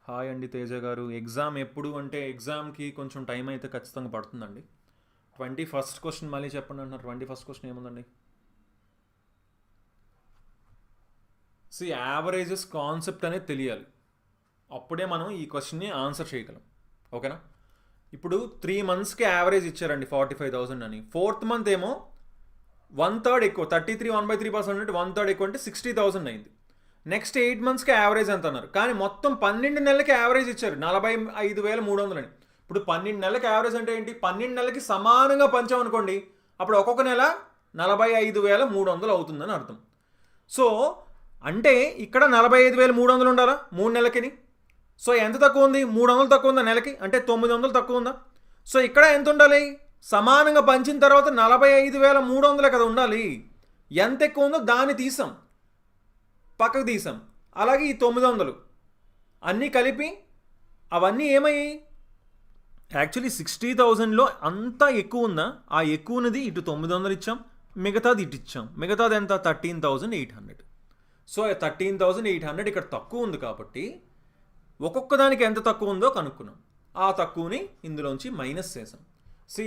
హాయ్ అండి తేజ గారు. ఎగ్జామ్ ఎప్పుడు అంటే ఎగ్జామ్కి కొంచెం టైం అయితే ఖచ్చితంగా పడుతుందండి. 21st క్వశ్చన్ మళ్ళీ చెప్పండి అంటున్నారు. 21st క్వశ్చన్ ఏముందండి? యావరేజెస్ కాన్సెప్ట్ అనేది తెలియాలి, అప్పుడే మనం ఈ క్వశ్చన్ని ఆన్సర్ చేయగలం. ఓకేనా? ఇప్పుడు 3 monthsకి యావరేజ్ ఇచ్చారండి 45,000 అని. 4th month ఏమో 1/3 ఎక్కువ, 33 1/3% అంటే 1/3 ఎక్కువ అంటే 60,000 అయింది. నెక్స్ట్ 8 monthsకి యావరేజ్ ఎంత అన్నారు, కానీ మొత్తం 12 నెలలకి యావరేజ్ ఇచ్చారు 45,300 అని. ఇప్పుడు 12 నెలలకి యావరేజ్ అంటే ఏంటి? 12 నెలలకి సమానంగా పంచామనుకోండి, అప్పుడు ఒక్కొక్క నెల 45,300 అవుతుందని అర్థం. సో అంటే ఇక్కడ 45,300 ఉండాలా 3 నెలలకి. సో ఎంత తక్కువ ఉంది? 300 తక్కువ ఉందా నెలకి? అంటే 900 తక్కువ ఉందా? సో ఇక్కడ ఎంత ఉండాలి? సమానంగా పంచిన తర్వాత 45,300 కదా ఉండాలి. ఎంత ఎక్కువ ఉందో దాన్ని తీసాం, పక్కకు తీసాం. అలాగే ఈ 900 అన్నీ కలిపి అవన్నీ ఏమయ్యాయి? యాక్చువల్లీ 60,000లో అంతా ఎక్కువ ఉందా? ఆ ఎక్కువ ఉన్నది ఇటు 900 ఇచ్చాం, మిగతాది ఇటు ఇచ్చాం. మిగతాది ఎంత? 13,800. సో 13,800 ఇక్కడ తక్కువ ఉంది కాబట్టి ఒక్కొక్క దానికి ఎంత తక్కువ ఉందో కనుక్కున్నాం. ఆ తక్కువని ఇందులోంచి మైనస్ చేసాం.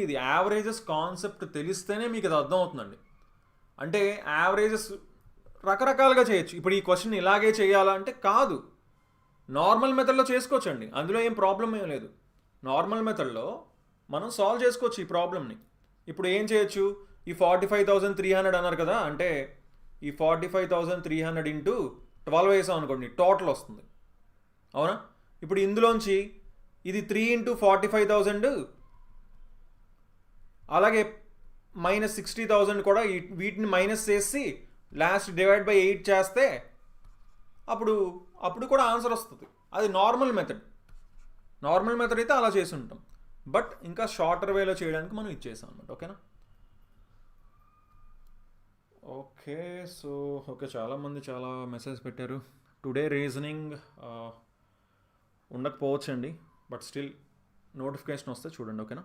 ఇది యావరేజెస్ కాన్సెప్ట్ తెలిస్తేనే మీకు అది అర్థం అవుతుందండి. అంటే యావరేజెస్ రకరకాలుగా చేయొచ్చు. ఇప్పుడు ఈ క్వశ్చన్ ఇలాగే చేయాలంటే కాదు, నార్మల్ మెథడ్లో చేసుకోవచ్చండి. అందులో ఏం ప్రాబ్లం ఏం లేదు. నార్మల్ మెథడ్లో మనం సాల్వ్ చేసుకోవచ్చు ఈ ప్రాబ్లమ్ని. ఇప్పుడు ఏం చేయొచ్చు? ఈ 45,300 అన్నారు కదా, అంటే ఈ 45,300 ఇంటూ 12 వేసాం అనుకోండి, టోటల్ వస్తుంది. అవునా? ఇప్పుడు ఇందులోంచి ఇది 3 into 45,000, అలాగే -60,000 కూడా వీటిని మైనస్ చేసి లాస్ట్ /8 చేస్తే అప్పుడు కూడా ఆన్సర్ వస్తుంది. అది నార్మల్ మెథడ్. నార్మల్ మెథడ్ అయితే అలా చేసి ఉంటాం, బట్ ఇంకా షార్టర్ వేలో చేయడానికి మనం ఇచ్చేసాం అన్నమాట. ఓకేనా? ఓకే. సో ఓకే, చాలామంది చాలా మెసేజ్ పెట్టారు. టుడే రీజనింగ్ ఉండకపోవచ్చండి, బట్ స్టిల్ నోటిఫికేషన్ వస్తే చూడండి. ఓకేనా?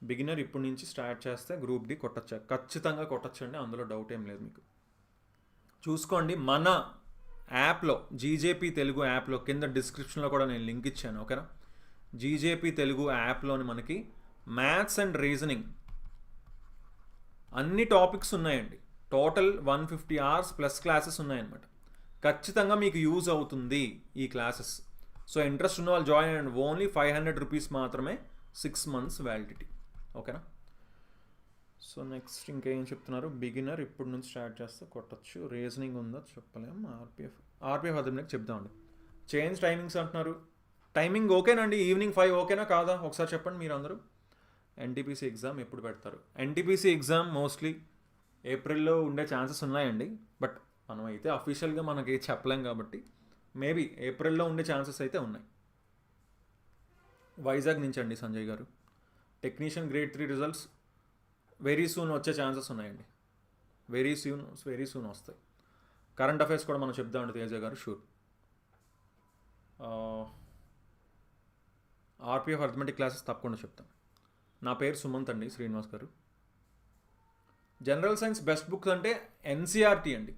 బిగినర్ ఇప్పటి నుంచి స్టార్ట్ చేస్తే గ్రూప్ డి కొట్టచ్చు, ఖచ్చితంగా కొట్టచ్చండి, అందులో డౌట్ ఏం లేదు మీకు. చూసుకోండి మన యాప్లో, జీజేపీ తెలుగు యాప్లో కింద డిస్క్రిప్షన్లో కూడా నేను లింక్ ఇచ్చాను. ఓకేనా? జీజేపీ తెలుగు యాప్లోని మనకి మ్యాథ్స్ అండ్ రీజనింగ్ అన్ని టాపిక్స్ ఉన్నాయండి. టోటల్ 150 hours ప్లస్ క్లాసెస్ ఉన్నాయన్నమాట. ఖచ్చితంగా మీకు యూజ్ అవుతుంది ఈ క్లాసెస్. సో ఇంట్రెస్ట్ ఉన్న వాళ్ళు జాయిన్ అయ్యండి. ఓన్లీ 500 రూపీస్ మాత్రమే, 6 months వ్యాలిడిటీ. ఓకేనా? సో నెక్స్ట్ ఇంకేం చెప్తున్నారు, బిగినర్ ఇప్పుడు నుంచి స్టార్ట్ చేస్తే కొట్టచ్చు, రీజనింగ్ ఉందా చెప్పలేం, ఆర్పిఎఫ్ అర్థంకి చెప్దామండి. చేంజ్ టైమింగ్స్ అంటున్నారు, టైమింగ్ ఓకేనండి, ఈవినింగ్ 5 ఓకేనా కాదా ఒకసారి చెప్పండి మీరు అందరూ. ఎన్టీపీసీ ఎగ్జామ్ ఎప్పుడు పెడతారు? ఎన్టీపీసీ ఎగ్జామ్ మోస్ట్లీ ఏప్రిల్లో ఉండే ఛాన్సెస్ ఉన్నాయండి, బట్ మనం అయితే అఫీషియల్గా మనకి చెప్పలేం కాబట్టి మేబీ ఏప్రిల్లో ఉండే ఛాన్సెస్ అయితే ఉన్నాయి. వైజాగ్ నుంచి అండి సంజయ్ గారు. Technician grade 3 results very soon వచ్చే ఛాన్సెస్ ఉన్నాయండి, వెరీ సూన్ వస్తాయి. కరెంట్ అఫైర్స్ కూడా మనం చెప్దామండి తేజ గారు, షూర్. ఆర్పిఎఫ్ అర్థమెటిక్ క్లాసెస్ తప్పకుండా చెప్తాం. నా పేరు సుమంత్ అండి, శ్రీనివాస్ గారు. జనరల్ సైన్స్ బెస్ట్ బుక్స్ అంటే ఎన్సీఆర్టీ అండి,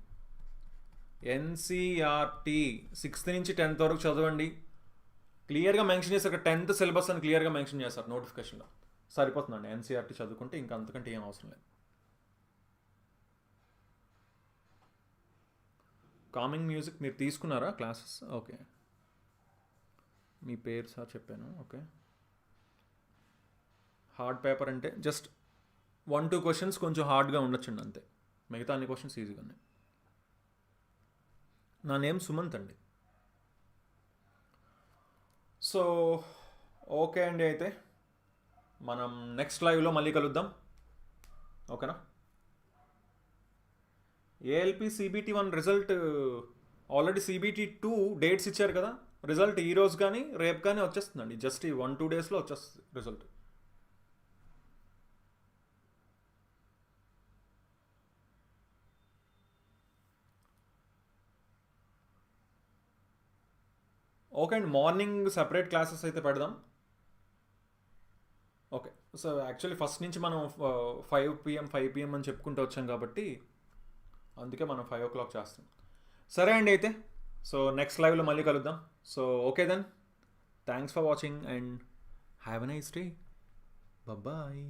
ఎన్సీఆర్టీ 6th నుంచి 10th వరకు చదవండి. క్లియర్గా మెన్షన్ చేస్తారు, 10th సిలబస్ అని క్లియర్గా మెన్షన్ చేస్తారు నోటిఫికేషన్లో. సరిపోతుందండి ఎన్సీఆర్టీ చదువుకుంటే, ఇంకా అంతకంటే ఏం అవసరం లేదు. కామింగ్ మ్యూజిక్ మీరు తీసుకున్నారా క్లాసెస్? ఓకే, మీ పేరు సార్ చెప్పాను. ఓకే, హార్డ్ పేపర్ అంటే జస్ట్ 1-2 క్వశ్చన్స్ కొంచెం హార్డ్గా ఉండొచ్చండి అంతే, మిగతా అన్ని క్వశ్చన్స్ ఈజీగా ఉన్నాయి. నా నేమ్ సుమంత్ అండి. సో ఓకే అండి, అయితే మనం నెక్స్ట్ లైవ్లో మళ్ళీ కలుద్దాం, ఓకేనా? ALP CBT 1 result already CBT 2 dates ఇచ్చారు కదా, రిజల్ట్ ఈరోజు కానీ రేపు కానీ వచ్చేస్తుందండి, జస్ట్ ఈ 1-2 డేస్లో వచ్చేస్తుంది రిజల్ట్. ఓకే అండి, మార్నింగ్ సెపరేట్ క్లాసెస్ అయితే పెడదాం. ఓకే, సో యాక్చువల్లీ ఫస్ట్ నుంచి మనం 5 PM అని చెప్పుకుంటూ వచ్చాం కాబట్టి అందుకే మనం 5 o'clock చేస్తాం. సరే అండి, అయితే సో నెక్స్ట్ లైవ్లో మళ్ళీ కలుద్దాం. So okay then, thanks for watching and have a nice day, bye.